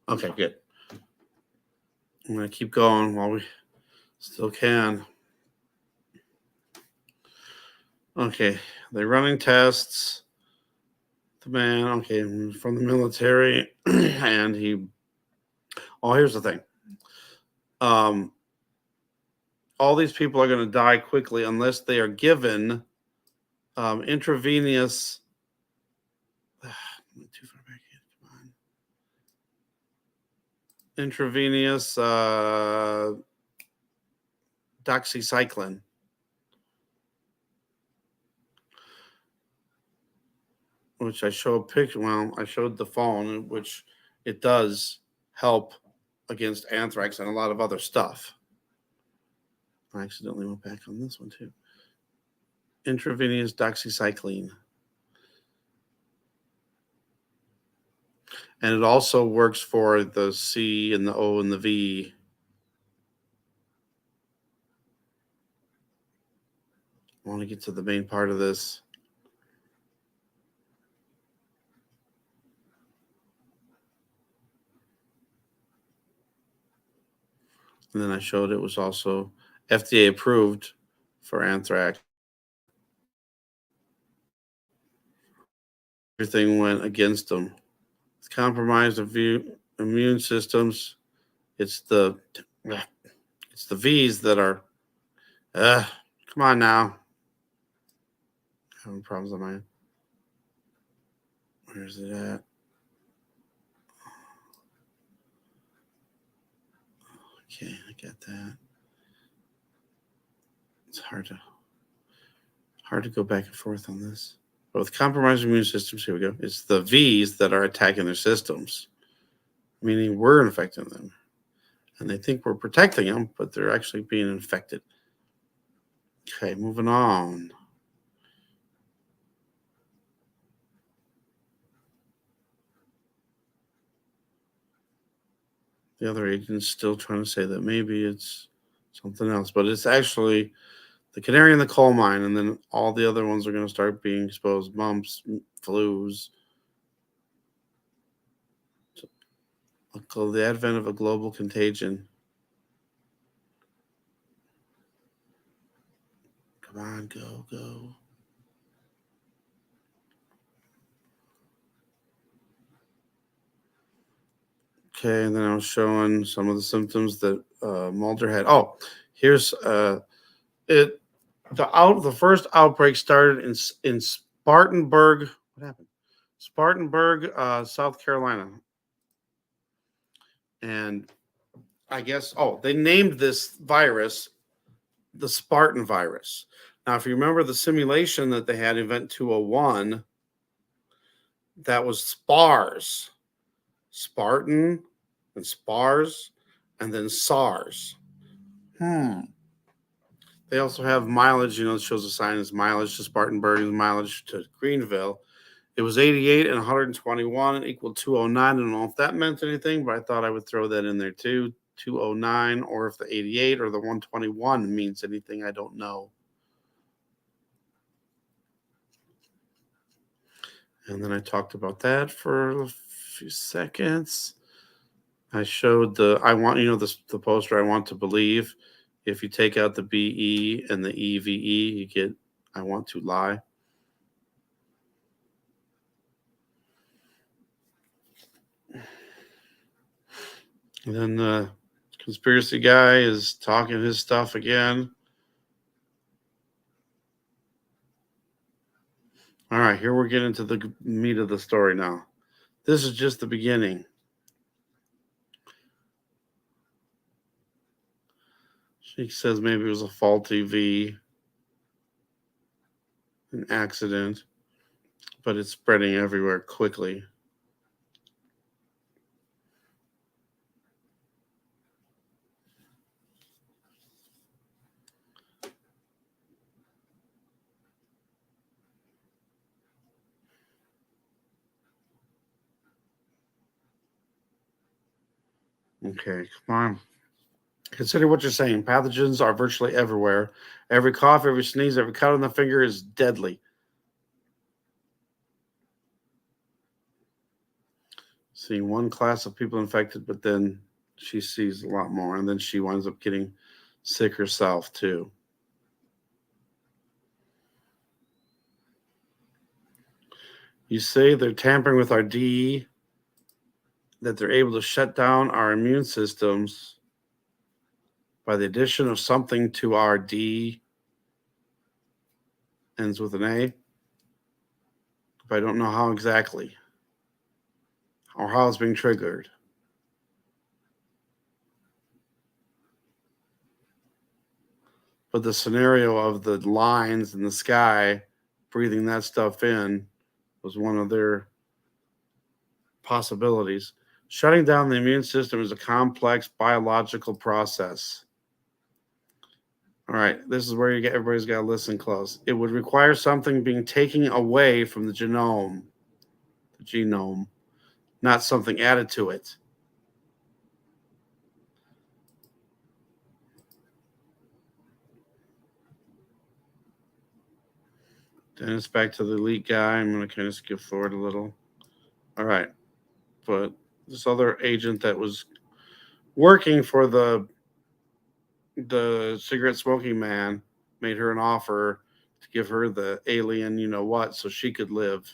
Okay, good. I'm going to keep going while we still can. Okay, they're running tests. The man, okay, from the military, and he. Oh, here's the thing. All these people are going to die quickly unless they are given intravenous. Too far back in. Come on. Intravenous doxycycline. Which I show a picture. Well, I showed the phone, which it does help against anthrax and a lot of other stuff. I accidentally went back on this one too. Intravenous doxycycline. And it also works for the C and the O and the V. I want to get to the main part of this. And then I showed it was also FDA approved for anthrax. Everything went against them. It's compromised immune systems. It's the V's that are. Come on now. Having problems on my end. Where's it at? Okay, I get that. It's hard to go back and forth on this. But with compromised immune systems, here we go. It's the V's that are attacking their systems, meaning we're infecting them. And they think we're protecting them, but they're actually being infected. Okay, moving on. The other agent's still trying to say that maybe it's something else, but it's actually the canary in the coal mine, and then all the other ones are going to start being exposed. Mumps, flus. The advent of a global contagion. Come on, go. Okay, and then I was showing some of the symptoms that Mulder had. Oh, here's it. The first outbreak started in Spartanburg. What happened? Spartanburg, South Carolina, and I guess, they named this virus the Spartan virus. Now, if you remember the simulation that they had, Event 201, that was SPARS, Spartan, and SPARS, and then SARS. They also have mileage, it shows a sign as mileage to Spartanburg and mileage to Greenville. It was 88 and 121 equal 209. I don't know if that meant anything, but I thought I would throw that in there too. 209, or if the 88 or the 121 means anything, I don't know. And then I talked about that for a few seconds. I showed the poster I want to believe. If you take out the BE and the EVE, you get I want to lie. And then the conspiracy guy is talking his stuff again. All right, here we're getting to the meat of the story now. This is just the beginning. She says maybe it was a faulty V, an accident, but it's spreading everywhere quickly. Okay, come on. Consider what you're saying. Pathogens are virtually everywhere. Every cough, every sneeze, every cut on the finger is deadly. Seeing one class of people infected, but then she sees a lot more, and then she winds up getting sick herself too. You say they're tampering with our D, that they're able to shut down our immune systems by the addition of something to our D, ends with an A, but I don't know how exactly or how it's being triggered. But the scenario of the lines in the sky, breathing that stuff in, was one of their possibilities. Shutting down the immune system is a complex biological process. All right, this is where everybody's got to listen close. It would require something being taken away from the genome, not something added to it. Then it's back to the elite guy. I'm going to kind of skip forward a little. All right, but this other agent that was working for the cigarette smoking man made her an offer to give her the alien so she could live.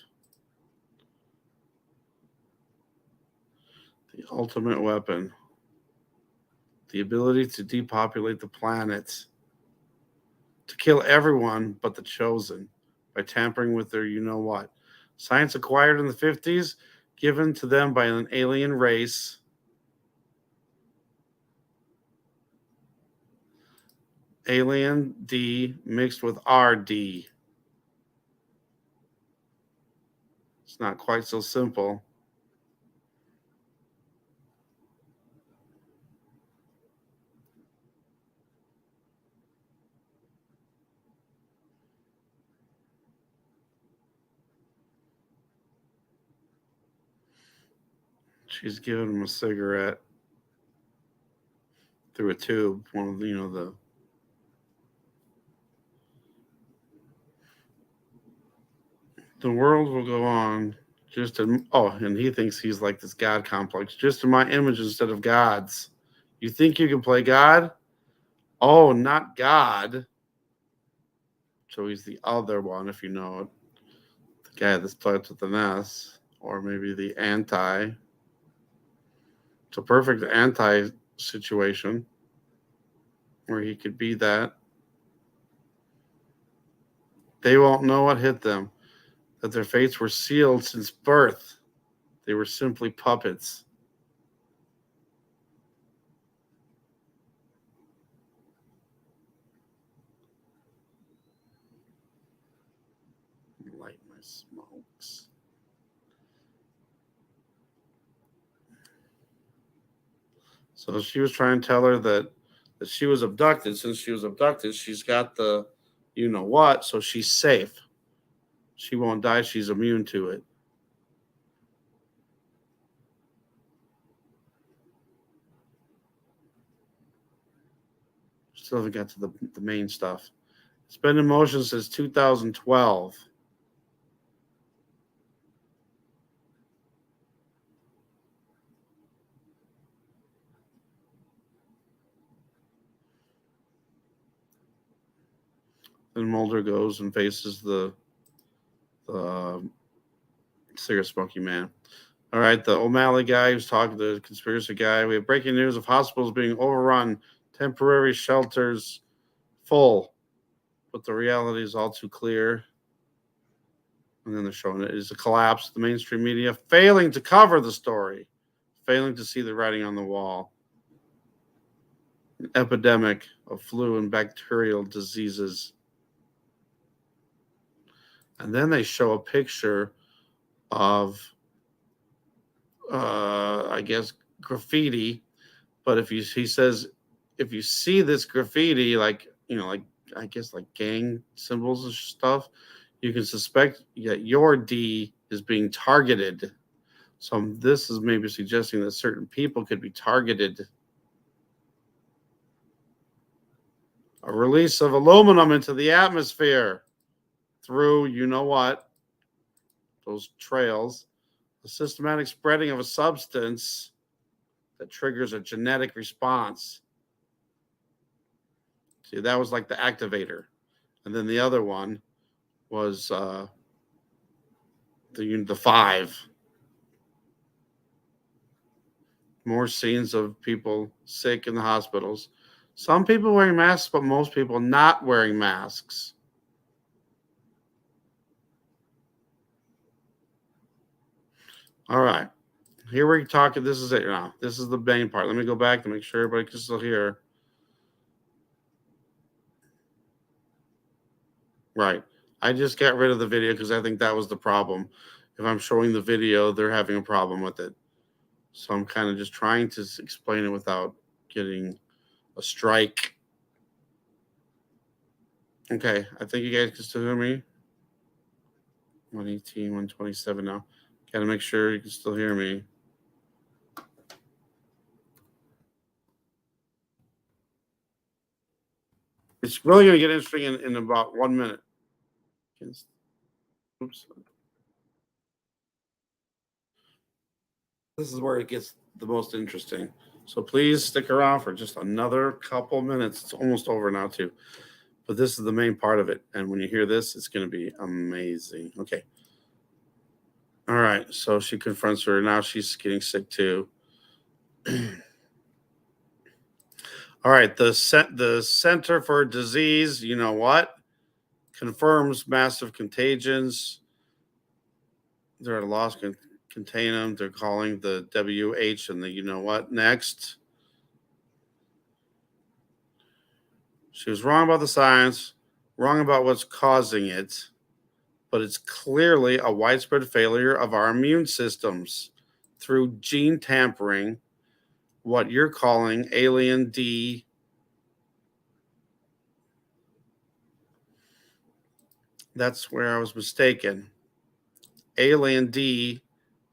The ultimate weapon. The ability to depopulate the planet. To kill everyone but the chosen by tampering with their Science acquired in the 50s, given to them by an alien race. Alien D mixed with RD. It's not quite so simple. She's giving him a cigarette through a tube. One of the world will go on and he thinks he's like this God complex, just in my image instead of God's. You think you can play God? Oh, not God. So he's the other one, if you know it. The guy that starts with an S, or maybe the anti. It's a perfect anti situation where he could be that. They won't know what hit them, that their fates were sealed since birth. They were simply puppets. So she was trying to tell her that she was abducted. Since she was abducted, she's got the you know what, so she's safe. She won't die. She's immune to it. Still haven't got to the main stuff. It's been in motion since 2012. Then Mulder goes and faces the cigarette smoking man. All right, the O'Malley guy who's talking to the conspiracy guy. We have breaking news of hospitals being overrun, temporary shelters full, but the reality is all too clear. And then they're showing it is a collapse. The mainstream media failing to cover the story, failing to see the writing on the wall. An epidemic of flu and bacterial diseases. And then they show a picture of, I guess, graffiti. But he says, if you see this graffiti, like, like, I guess, like gang symbols and stuff, you can suspect that your D is being targeted. So this is maybe suggesting that certain people could be targeted. A release of aluminum into the atmosphere through, you know what, those trails. A systematic spreading of a substance that triggers a genetic response. See, that was like the activator. And then the other one was the 5. More scenes of people sick in the hospitals. Some people wearing masks, but most people not wearing masks. All right. Here we're talking. This is it now. This is the main part. Let me go back to make sure everybody can still hear. Right. I just got rid of the video because I think that was the problem. If I'm showing the video, they're having a problem with it. So I'm kind of just trying to explain it without getting a strike. Okay. I think you guys can still hear me. 118, 127 now. Got to make sure you can still hear me. It's really going to get interesting in about 1 minute. Oops. This is where it gets the most interesting. So please stick around for just another couple minutes. It's almost over now, too. But this is the main part of it. And when you hear this, it's going to be amazing. Okay. All right. So she confronts her. Now she's getting sick, too. All right. The Center for Disease, you know what? Confirms massive contagions. They're at a loss to contain them. They're calling the WH and the you know what next. She was wrong about the science, wrong about what's causing it, but it's clearly a widespread failure of our immune systems through gene tampering, what you're calling alien D. That's where I was mistaken. Alien D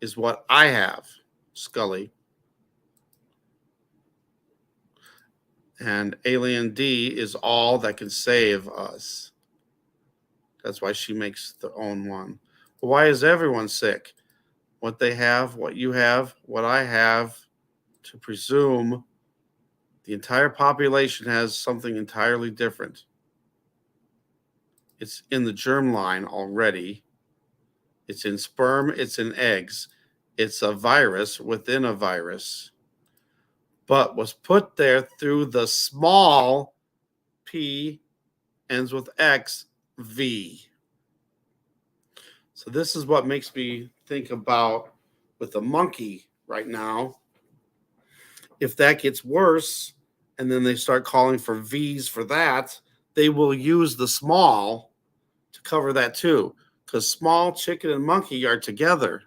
is what I have, Scully. And Alien D is all that can save us. That's why she makes the own one. But why is everyone sick? What they have, what you have, what I have, to presume the entire population has something entirely different. It's in the germline already. It's in sperm, it's in eggs. It's a virus within a virus, but was put there through the small p, ends with X, V. So this is what makes me think about with the monkey right now. If that gets worse, and then they start calling for V's for that, they will use the small to cover that too. Because small, chicken, and monkey are together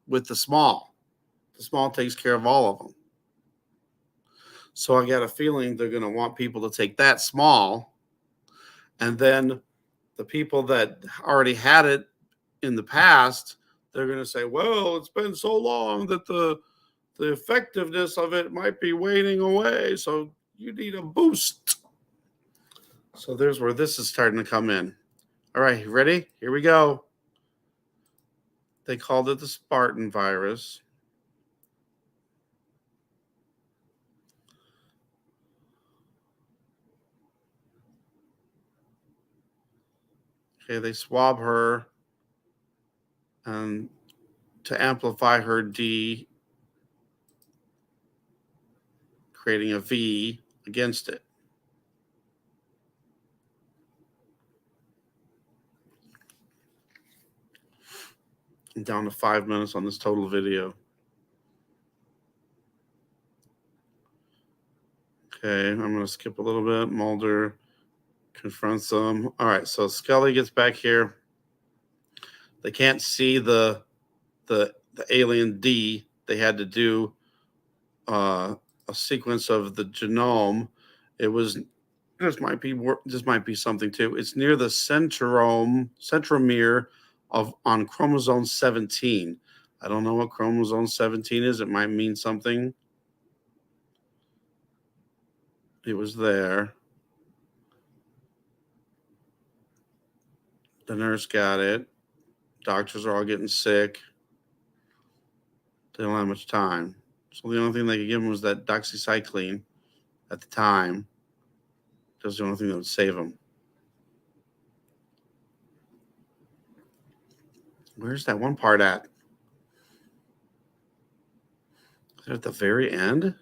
with the small. The small takes care of all of them. So I got a feeling they're going to want people to take that small. And then the people that already had it in the past, they're going to say, well, it's been so long that the effectiveness of it might be waning away. So you need a boost. So there's where this is starting to come in. All right, ready? Here we go. They called it the Spartan virus. Okay, they swab her and to amplify her D, creating a V against it. I'm down to 5 minutes on this total video. Okay, I'm going to skip a little bit. Mulder confronts them. All right, so Scully gets back here. They can't see the alien D. They had to do a sequence of the genome. It was this might be something too. It's near the centromere of on chromosome 17. I don't know what chromosome 17 is. It might mean something. It was there. The nurse got it. Doctors are all getting sick. They don't have much time. So the only thing they could give him was that doxycycline at the time. That was the only thing that would save him. Where's that one part at? Is it at the very end?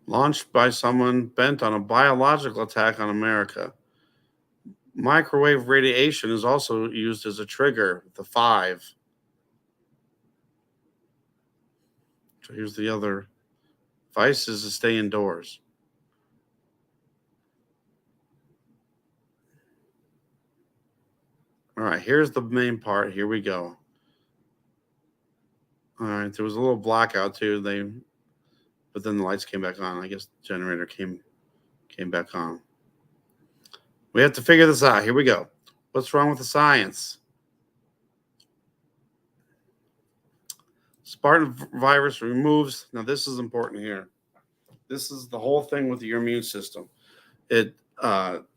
Launched by someone bent on a biological attack on America. Microwave radiation is also used as a trigger, the 5. So here's the other. Vice is to stay indoors. All right, here's the main part. Here we go. All right, there was a little blackout too. But then the lights came back on. I guess the generator came back on. We have to figure this out. Here we go. What's wrong with the science? Spartan virus removes. Now, this is important here. This is the whole thing with your immune system. It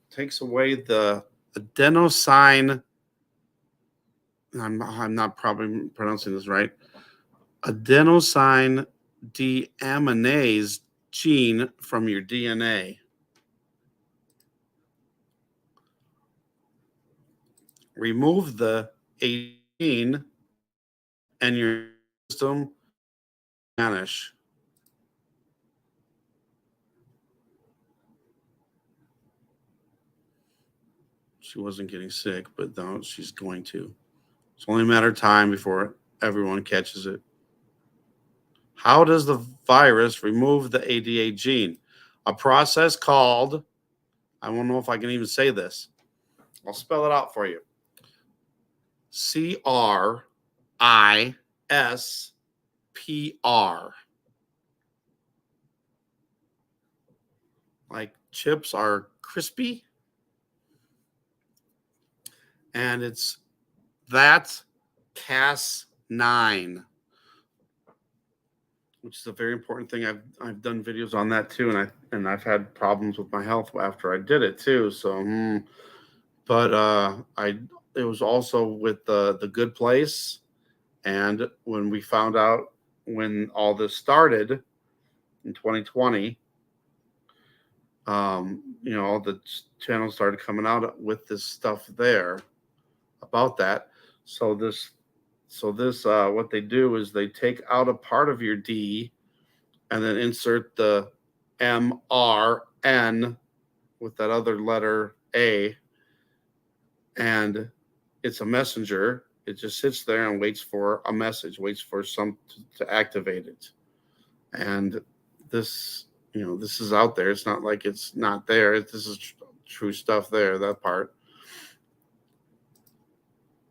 takes away the adenosine. I'm not probably pronouncing this right. Adenosine deaminase gene from your DNA. Remove the gene and your system vanish. She wasn't getting sick, but now she's going to. It's only a matter of time before everyone catches it. How does the virus remove the ADA gene? A process called, I don't know if I can even say this. I'll spell it out for you. CRISPR. Like chips are crispy. And it's that Cas9, which is a very important thing. I've done videos on that too, and I've had problems with my health after I did it too. So, but it was also with the Good Place, and when we found out when all this started in 2020, all the channels started coming out with this stuff there about that. So this what they do is they take out a part of your D and then insert the mRN with that other letter A, and it's a messenger. It just sits there and waits for a message, waits for some to activate it. And this, this is out there. It's not like it's not there. This is true stuff there, that part.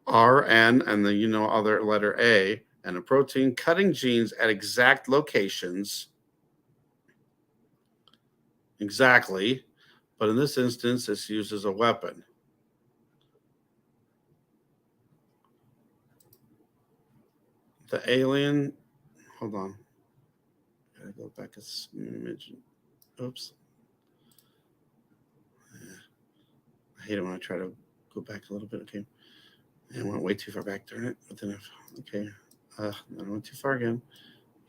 RN and the other letter A, and a protein cutting genes at exact locations. Exactly. But in this instance, it's used as a weapon. The alien, hold on. Gotta go back a smidge. Oops. I hate it when I try to go back a little bit. Okay. I went way too far back, darn it. But then okay. I went too far again.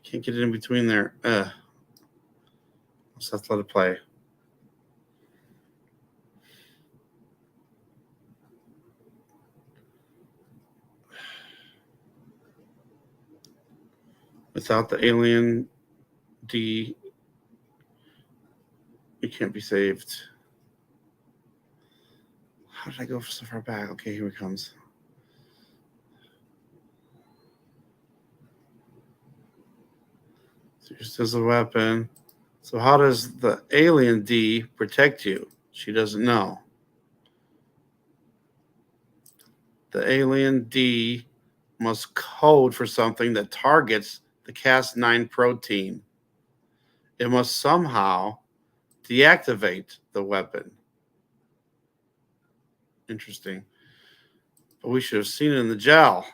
Can't get it in between there. Let's have to let it play. Without the alien D, you can't be saved. How did I go so far back? Okay, here it comes. So used as a weapon. So how does the alien D protect you? She doesn't know. The alien D must code for something that targets the Cas9 protein. It must somehow deactivate the weapon. Interesting. But we should have seen it in the gel.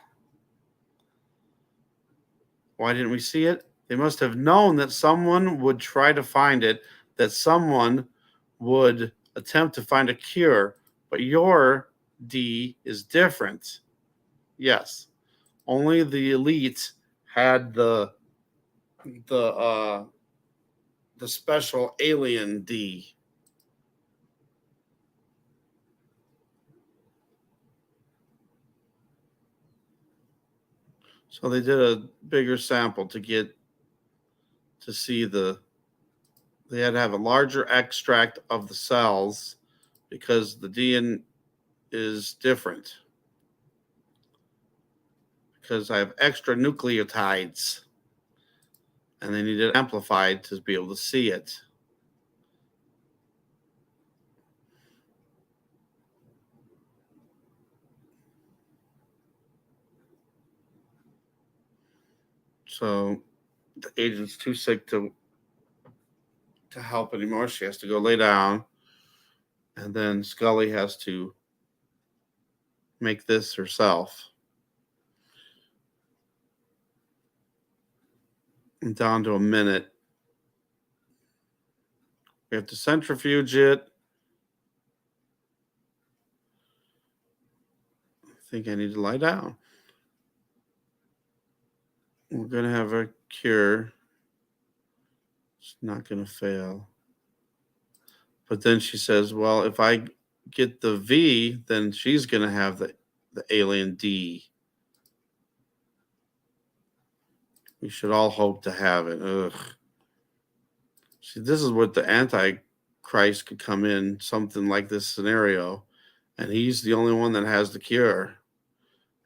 Why didn't we see it? They must have known that someone would try to find it, that someone would attempt to find a cure, but your D is different. Yes. Only the elite had the special alien D. So they did a bigger sample to get to see they had to have a larger extract of the cells because the DNA is different. Because I have extra nucleotides and they need it amplified to be able to see it. So the agent's too sick to help anymore. She has to go lay down. And then Scully has to make this herself. I'm down to a minute. We have to centrifuge it. I think I need to lie down. We're going to have a cure. It's not going to fail. But then she says, well, if I get the V, then she's going to have the alien D. We should all hope to have it. Ugh. See, this is what the Antichrist could come in, something like this scenario, and he's the only one that has the cure.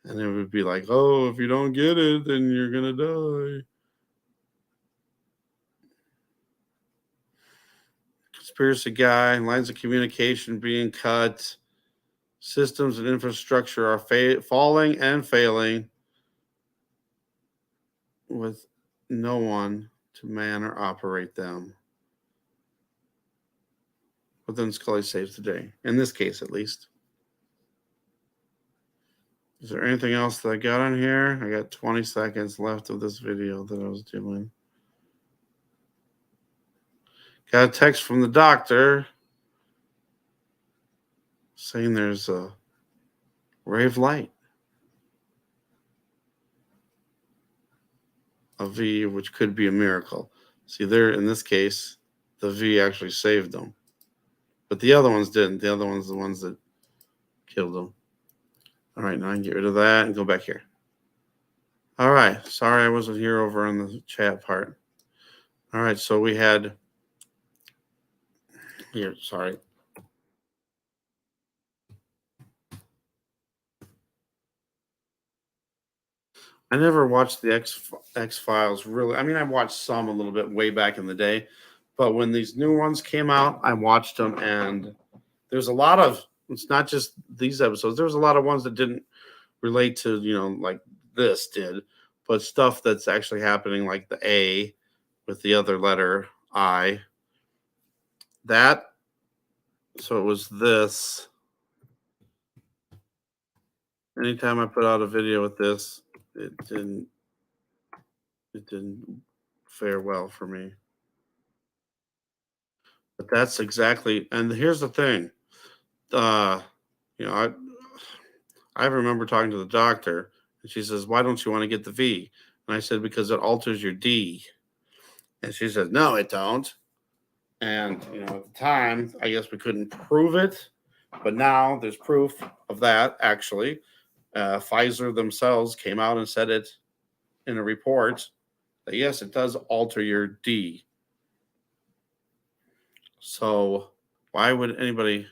And it would be like, oh, if you don't get it, then you're going to die. Conspiracy guy, lines of communication being cut, systems and infrastructure are falling and failing with no one to man or operate them. But then Scully saves the day, in this case at least. Is there anything else that I got on here? I got 20 seconds left of this video that I was doing. Got a text from the doctor saying there's a ray of light. A V, which could be a miracle. See, there, in this case, the V actually saved them. But the other ones didn't. The other ones are the ones that killed them. All right, now I can get rid of that and go back here. All right. Sorry I wasn't here over on the chat part. All right, so we had here, sorry. I never watched the X-Files really. I mean, I watched some a little bit way back in the day, but when these new ones came out, I watched them, and there's a lot of, it's not just these episodes. There was a lot of ones that didn't relate to, like this did, but stuff that's actually happening, like the A with the other letter I. That, so it was this. Anytime I put out a video with this, it didn't it didn't fare well for me. But that's exactly, and here's the thing. Uh, you know, I remember talking to the doctor, and she says, "Why don't you want to get the V?" And I said, "Because it alters your D." And she said, "No, it don't." And at the time, I guess we couldn't prove it, but now there's proof of that. Actually, Pfizer themselves came out and said it in a report that yes, it does alter your D. So why would anybody?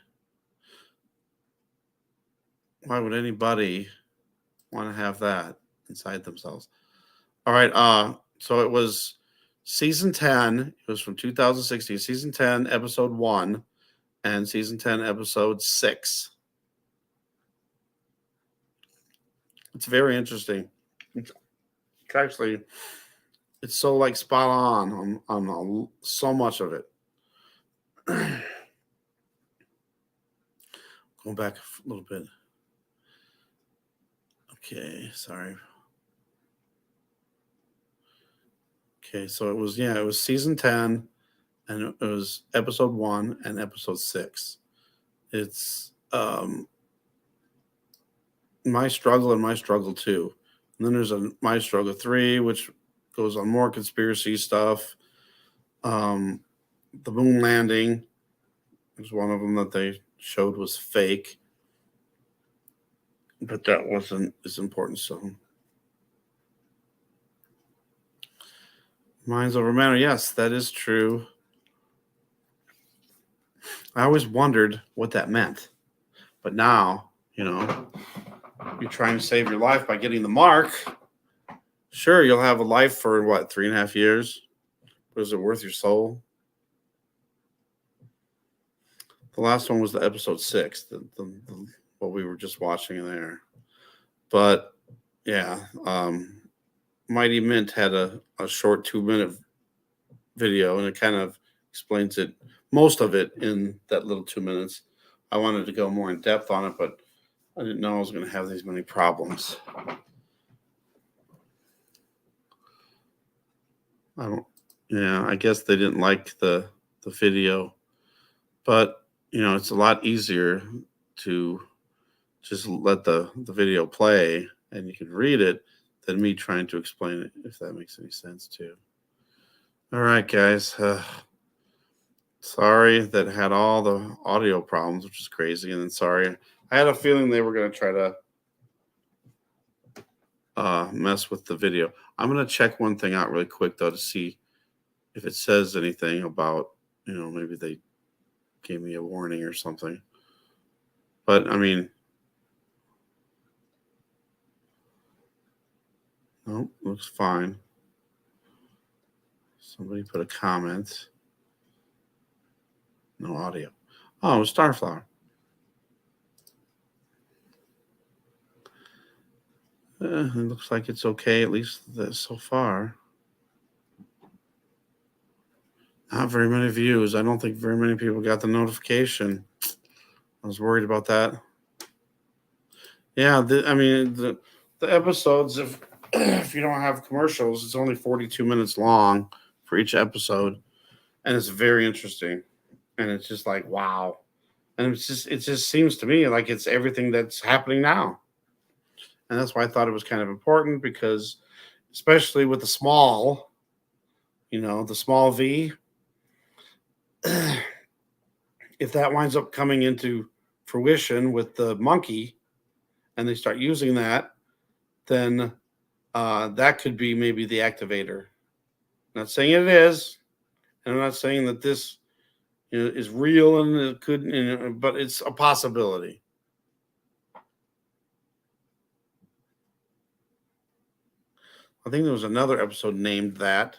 Why would anybody want to have that inside themselves? All right. So it was season 10. It was from 2016. Season 10, episode 1, and season 10, episode 6. It's very interesting. It's actually, it's so like spot on so much of it. Going back a little bit. Okay, sorry. Okay, so it was season 10, and it was episode 1 and episode 6. It's My Struggle and My Struggle 2. And then there's a My Struggle 3, which goes on more conspiracy stuff. The moon landing was one of them that they showed was fake. But that wasn't as important. So, minds over matter. Yes, that is true. I always wondered what that meant. But now, you're trying to save your life by getting the mark. Sure, you'll have a life for what, 3.5 years? But is it worth your soul? The last one was the episode 6, what we were just watching there. But yeah, Mighty Mint had a short 2-minute video, and it kind of explains it, most of it, in that little 2 minutes. I wanted to go more in depth on it, but I didn't know I was going to have these many problems. I guess they didn't like the video, but it's a lot easier to just let the video play and you can read it than me trying to explain it, if that makes any sense too. All right, guys. Sorry that had all the audio problems, which is crazy. And then sorry, I had a feeling they were going to try to mess with the video. I'm going to check one thing out really quick, though, to see if it says anything about, maybe they gave me a warning or something. But, I mean, no, looks fine. Somebody put a comment. No audio. Oh, it was Starflower. It looks like it's okay, at least so far. Not very many views. I don't think very many people got the notification. I was worried about that. Yeah, the episodes, if you don't have commercials, it's only 42 minutes long for each episode, and it's very interesting. And it's just like, wow. And it just seems to me like it's everything that's happening now. And that's why I thought it was kind of important, because especially with the small V, if that winds up coming into fruition with the monkey and they start using that, then that could be maybe the activator. I'm not saying it is, and I'm not saying that this is real and it could, but it's a possibility. I think there was another episode named that.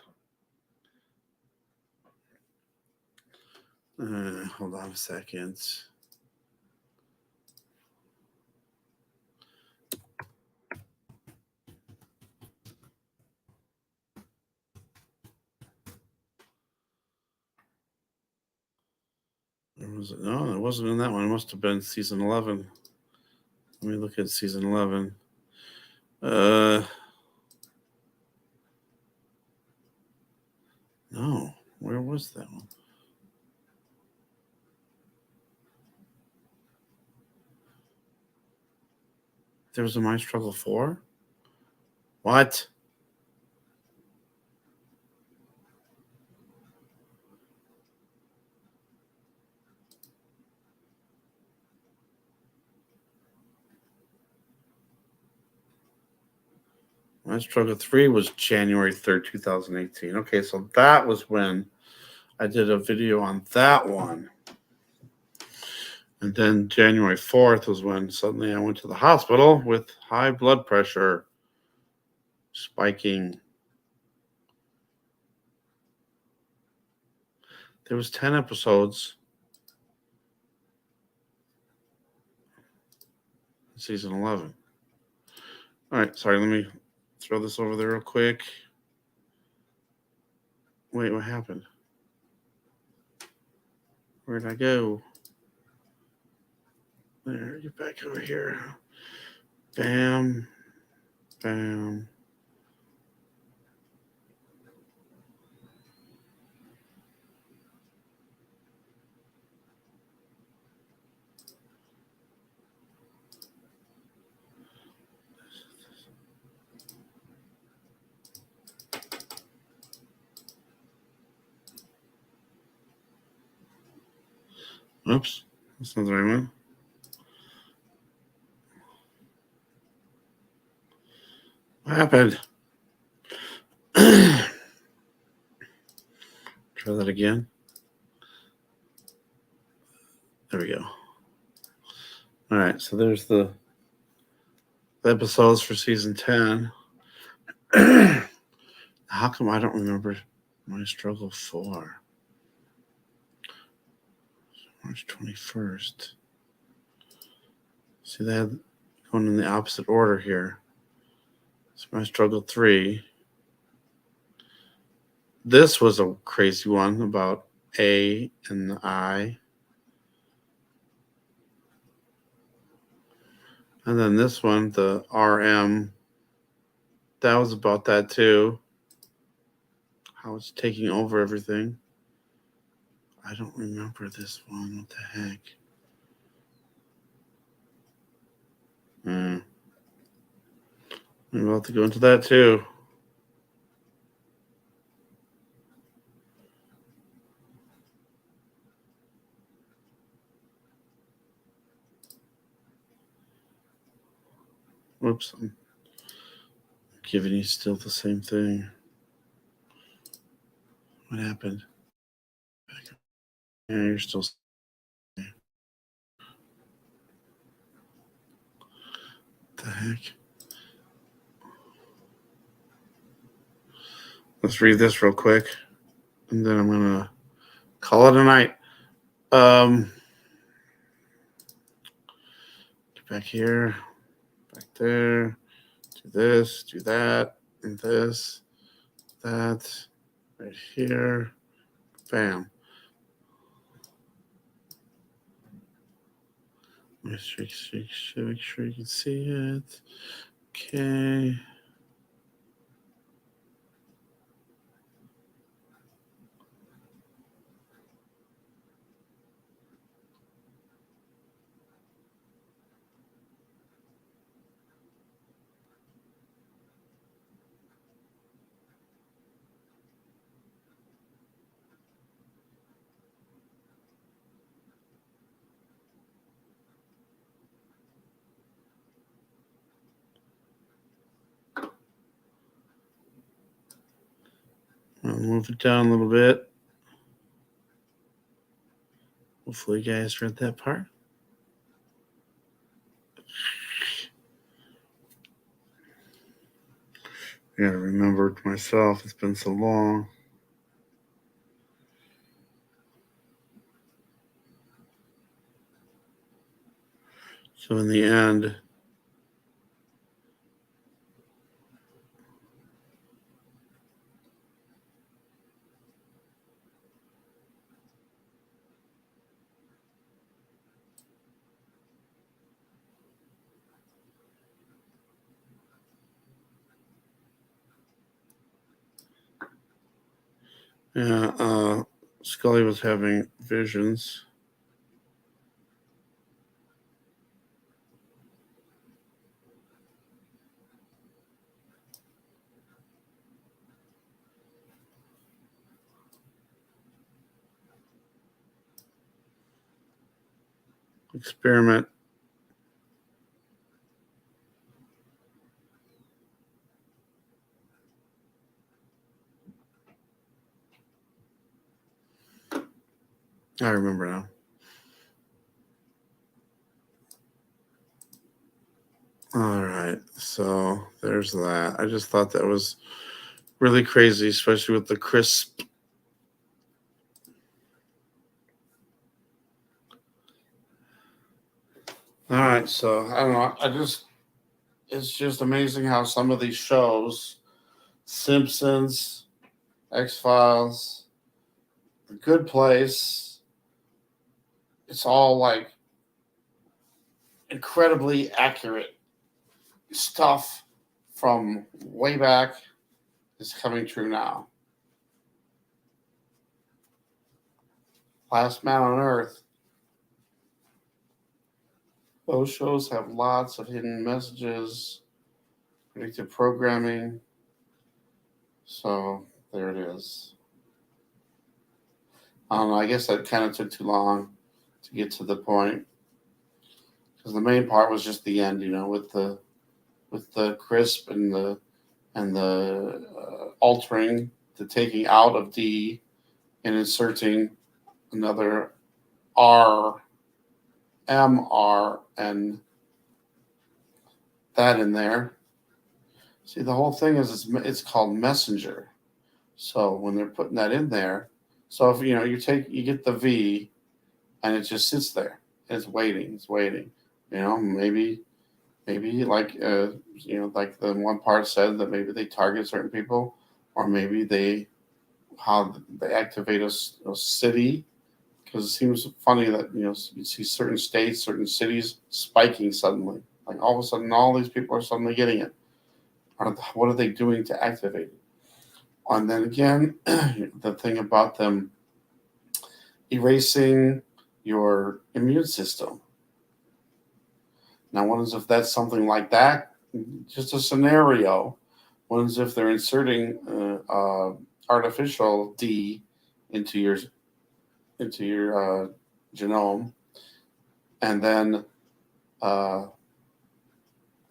Hold on a second. Was it? No, it wasn't in that one. It must have been season 11. Let me look at season 11. No, where was that one? There was a My Struggle 4? What? My Struggle 3 was January 3rd, 2018. Okay, so that was when I did a video on that one. And then January 4th was when suddenly I went to the hospital with high blood pressure spiking. There was 10 episodes. Season 11. All right, sorry, let me throw this over there real quick. Wait, what happened? Where'd I go? There, get back over here. Bam, bam. Oops, that's not the right one. What happened? Try that again. There we go. All right, so there's the episodes for season 10. How come I don't remember My Struggle 4? March 21st. See that going in the opposite order here. It's My Struggle 3. This was a crazy one about A and the I. And then this one, the RM, that was about that too. How it's taking over everything. I don't remember this one. What the heck? Maybe I'll have to go into that too. Whoops, I'm giving you still the same thing. What happened? Yeah, you're still. What the heck? Let's read this real quick, and then I'm gonna call it a night. Get back here, back there, do this, do that, and this, that, right here, bam. Make sure you can see it. Okay. I'll move it down a little bit. Hopefully you guys read that part. I gotta remember it myself. It's been so long. So in the end, Yeah, Scully was having visions. Experiment. I remember now. All right, so there's that. I just thought that was really crazy, especially with the crisp. All right, so I don't know. It's just amazing how some of these shows, Simpsons, X Files, The Good Place, it's all like incredibly accurate stuff from way back is coming true now. Last Man on Earth. Those shows have lots of hidden messages, predictive programming. So there it is. I don't know. I guess that kind of took too long to get to the point because the main part was just the end, with the crisp and the altering, the taking out of D and inserting another R, MR, and that in there. See, the whole thing is it's called Messenger. So when they're putting that in there, so if you get the V, and it just sits there, it's waiting, maybe like like the one part said that maybe they target certain people, or maybe they activate a city, because it seems funny that you see certain states, certain cities spiking suddenly, like all of a sudden all these people are suddenly getting it. What are they doing to activate it? And then again, the thing about them erasing your immune system. Now, what is if that's something like that? Just a scenario. What is if they're inserting artificial D into your genome, and then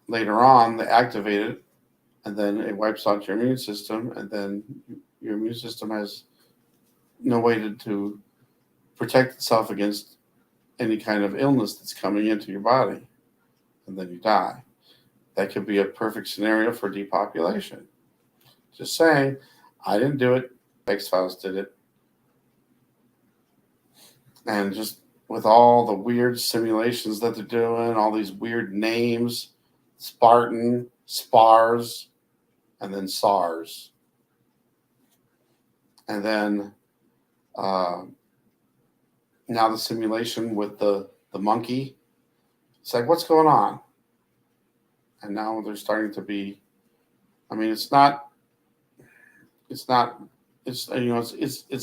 later on they activate it, and then it wipes out your immune system, and then your immune system has no way to protect itself against any kind of illness that's coming into your body, and then you die. That could be a perfect scenario for depopulation. Just saying, I didn't do it. X-Files did it. And just with all the weird simulations that they're doing, all these weird names, Spartan, SPARS, and then SARS. And then now the simulation with the monkey. It's like, what's going on? And now they're starting to be, I mean, it's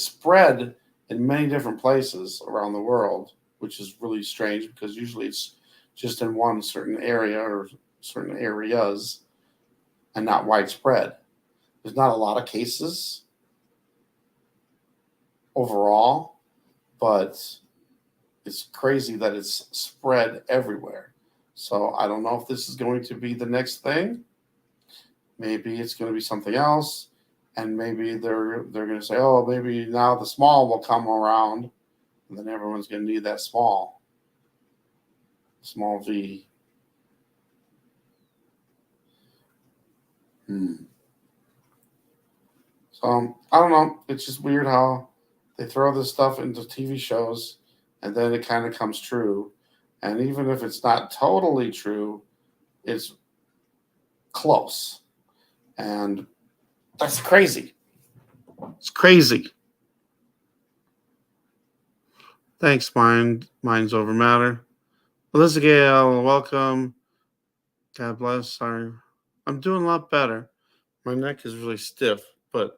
spread in many different places around the world, which is really strange because usually it's just in one certain area or certain areas and not widespread. There's not a lot of cases overall, but it's crazy that it's spread everywhere. So I don't know if this is going to be the next thing. Maybe it's going to be something else, and maybe they're going to say, oh, maybe now the small will come around, and then everyone's going to need that small V. So I don't know. It's just weird how they throw this stuff into TV shows, and then it kind of comes true. And even if it's not totally true, it's close. And that's crazy. It's crazy. Thanks, Minds Over Matter. Melissa Gale, welcome. God bless. Sorry. I'm doing a lot better. My neck is really stiff, but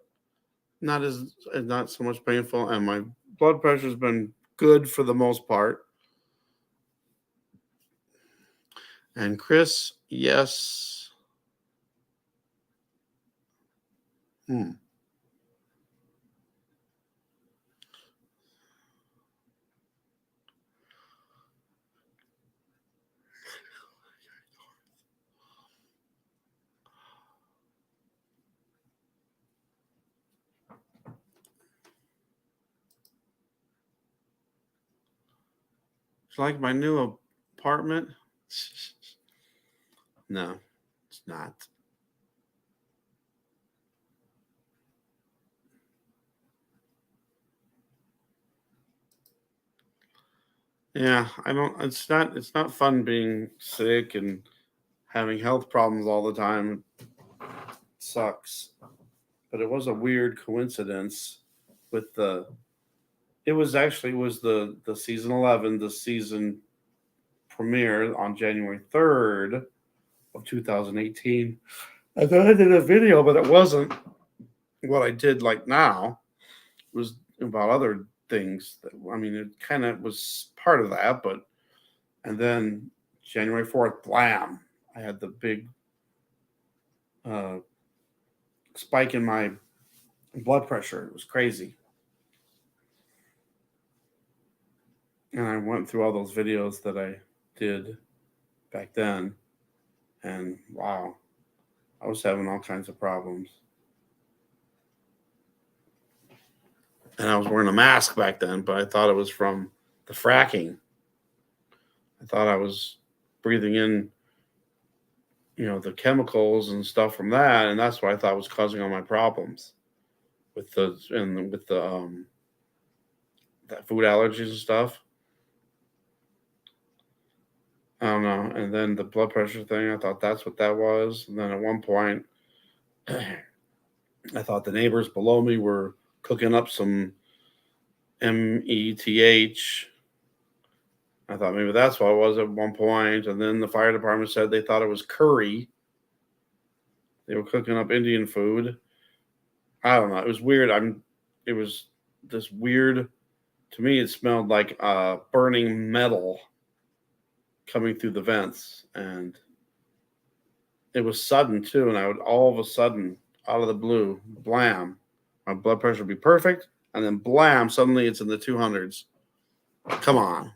not so much painful, and my blood pressure's been good for the most part. And Chris, yes. Hmm. It's like my new apartment. No, it's not. Yeah, I don't. It's not. It's not fun being sick and having health problems all the time. It sucks. But it was a weird coincidence with the. It was actually was the season 11, the season premiere on January 3rd of 2018. I thought I did a video, but it wasn't what I did like now. It was about other things. I mean, it kind of was part of that, but and then January 4th, blam! I had the big uh, spike in my blood pressure. It was crazy, and I went through all those videos that I did back then, and wow, I was having all kinds of problems. And I was wearing a mask back then, but I thought it was from the fracking. I thought I was breathing in, the chemicals and stuff from that, and that's what I thought was causing all my problems with the that food allergies and stuff. I don't know. And then the blood pressure thing, I thought that's what that was. And then at one point, I thought the neighbors below me were cooking up some METH. I thought maybe that's what it was at one point. And then the fire department said they thought it was curry. They were cooking up Indian food. I don't know. It was weird. It was this weird, to me, it smelled like burning metal coming through the vents. And it was sudden too. And I would all of a sudden, out of the blue, blam, my blood pressure would be perfect. And then blam, suddenly it's in the 200s. Come on.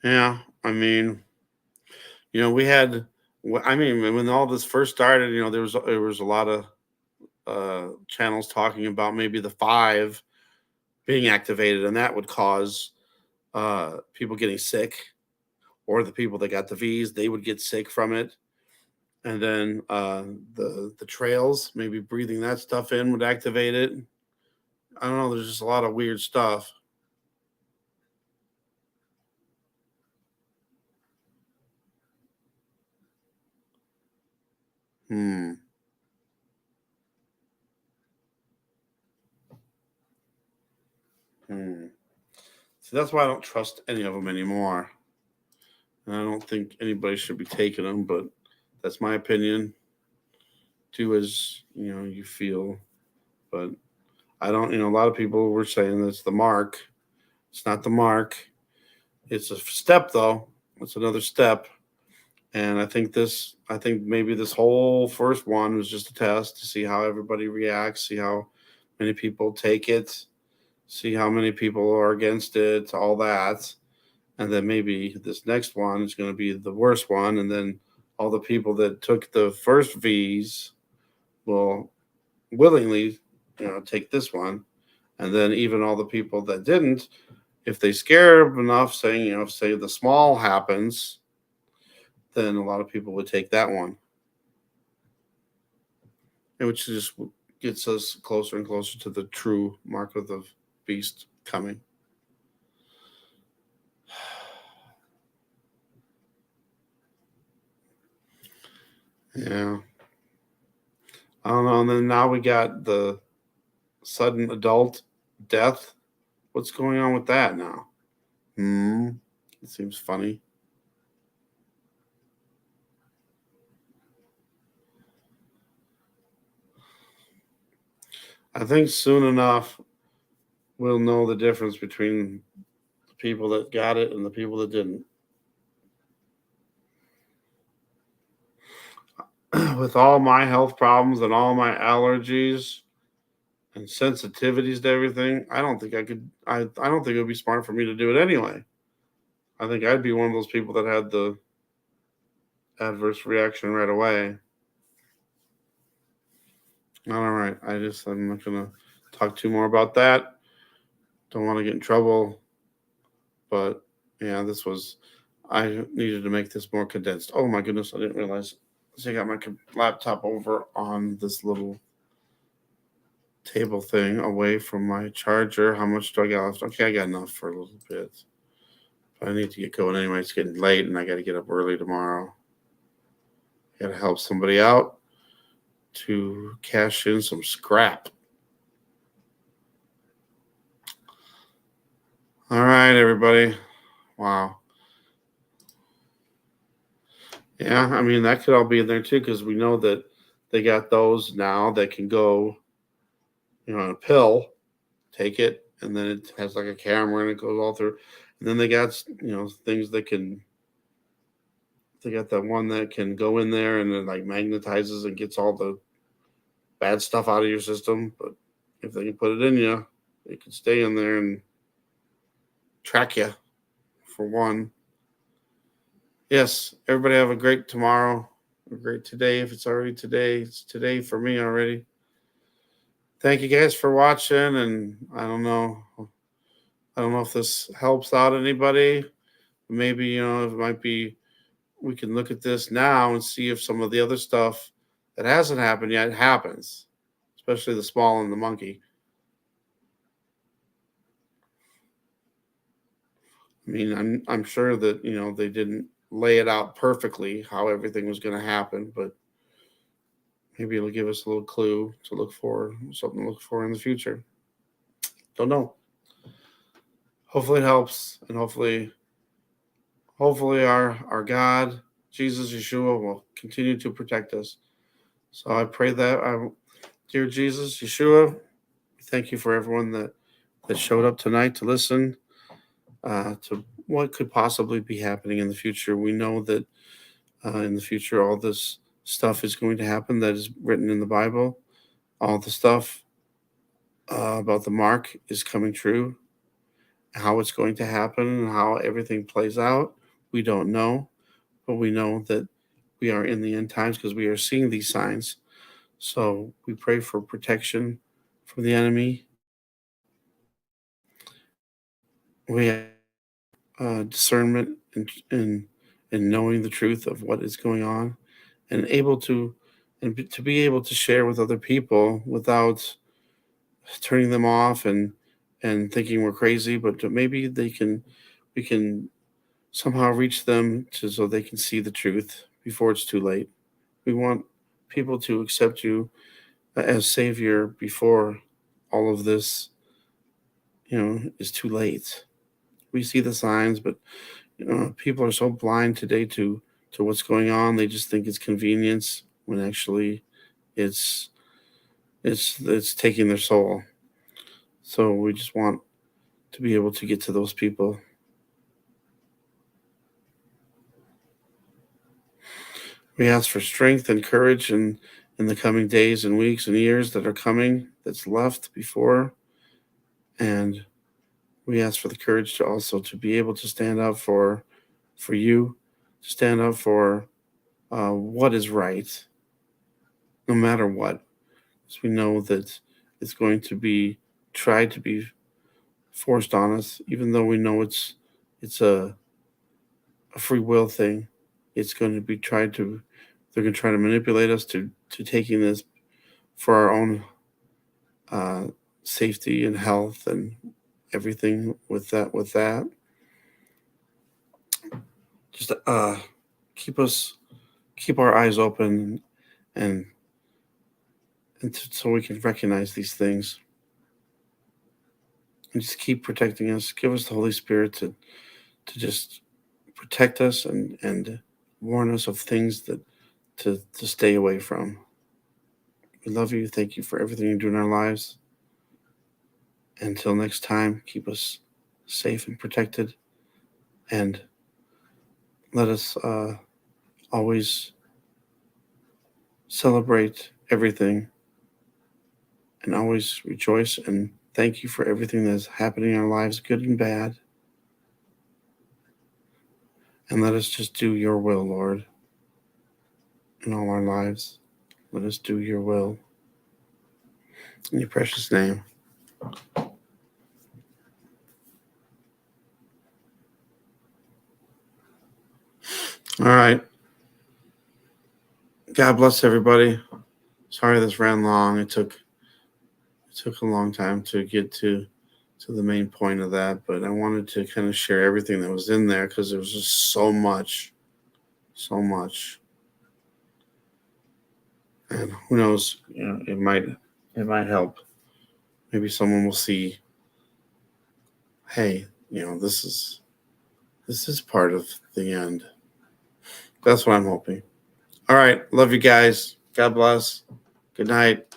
Yeah, I mean, we had. I mean, when all this first started, there was a lot of channels talking about maybe the five being activated, and that would cause people getting sick, or the people that got the V's, they would get sick from it. And then the trails, maybe breathing that stuff in would activate it. I don't know. There's just a lot of weird stuff. Hmm. Hmm. So that's why I don't trust any of them anymore. And I don't think anybody should be taking them, but that's my opinion. Do as you feel. But I don't. A lot of people were saying that's the mark. It's not the mark. It's a step, though. It's another step. And I think maybe this whole first one was just a test to see how everybody reacts, see how many people take it, see how many people are against it, all that. And then maybe this next one is going to be the worst one. And then all the people that took the first V's will willingly, take this one. And then even all the people that didn't, if they scare enough, saying, if say the small happens, then a lot of people would take that one, and which just gets us closer and closer to the true mark of the beast coming. Yeah, I don't know. And then now we got the sudden adult death. What's going on with that now? Hmm. It seems funny. I think soon enough we'll know the difference between the people that got it and the people that didn't. With all my health problems and all my allergies and sensitivities to everything, I don't think I could. I don't think it would be smart for me to do it anyway. I think I'd be one of those people that had the adverse reaction right away. All right, I'm not gonna talk too more about that. Don't want to get in trouble, but yeah, I needed to make this more condensed. Oh my goodness, I didn't realize. So I got my laptop over on this little table thing away from my charger. How much do I got left? Okay, I got enough for a little bit. But I need to get going anyway. It's getting late and I got to get up early tomorrow. I got to help somebody out to cash in some scrap. All right, everybody. Wow. Yeah, I mean, that could all be in there too because we know that they got those now that can go, on a pill, take it, and then it has like a camera and it goes all through. And then they got, things that can, they got that one that can go in there and it like magnetizes and gets all the bad stuff out of your system. But if they can put it in you, it can stay in there and track you for one. Yes, everybody have a great tomorrow, a great today. If it's already today, it's today for me already. Thank you guys for watching, and I don't know if this helps out anybody. Maybe it might be we can look at this now and see if some of the other stuff that hasn't happened yet happens, especially the small and the monkey. I mean, I'm sure that they didn't lay it out perfectly how everything was going to happen, but maybe it'll give us a little clue to look for, something to look for in the future. Don't know. Hopefully it helps, and hopefully our God, Jesus, Yeshua, will continue to protect us. So I pray that, dear Jesus, Yeshua, thank you for everyone that showed up tonight to listen to what could possibly be happening in the future. We know that in the future, all this stuff is going to happen that is written in the Bible. All the stuff about the mark is coming true. How it's going to happen and how everything plays out, we don't know. But we know that we are in the end times because we are seeing these signs. So we pray for protection from the enemy. We have discernment in knowing the truth of what is going on, and to be able to share with other people without turning them off and thinking we're crazy, but maybe we can somehow reach them so they can see the truth before it's too late. We want people to accept you as Savior before all of this, is too late. We see the signs, but people are so blind today to what's going on. They just think it's convenience when actually it's taking their soul. So we just want to be able to get to those people. We ask for strength and courage in the coming days and weeks and years that are coming, that's left before. And we ask for the courage to also to be able to stand up for you, to stand up for what is right, no matter what. Because we know that it's going to be tried to be forced on us, even though we know it's a free will thing. It's going to be they're going to try to manipulate us to taking this for our own safety and health and everything with that. Just keep our eyes open and so we can recognize these things and just keep protecting us. Give us the Holy Spirit to just protect us and warn us of things that to stay away from. We love you. Thank you for everything you do in our lives. Until next time, keep us safe and protected, and let us always celebrate everything and always rejoice and thank you for everything that's happening in our lives, good and bad. And let us just do your will, Lord, in all our lives. Let us do your will. In your precious name. All right. God bless everybody. Sorry this ran long. It took a long time to get to the main point of that, but I wanted to kind of share everything that was in there because there was just so much. And who knows, it might help. Maybe someone will see, hey, this is part of the end. That's what I'm hoping. All right. Love you guys. God bless. Good night.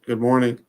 Good morning.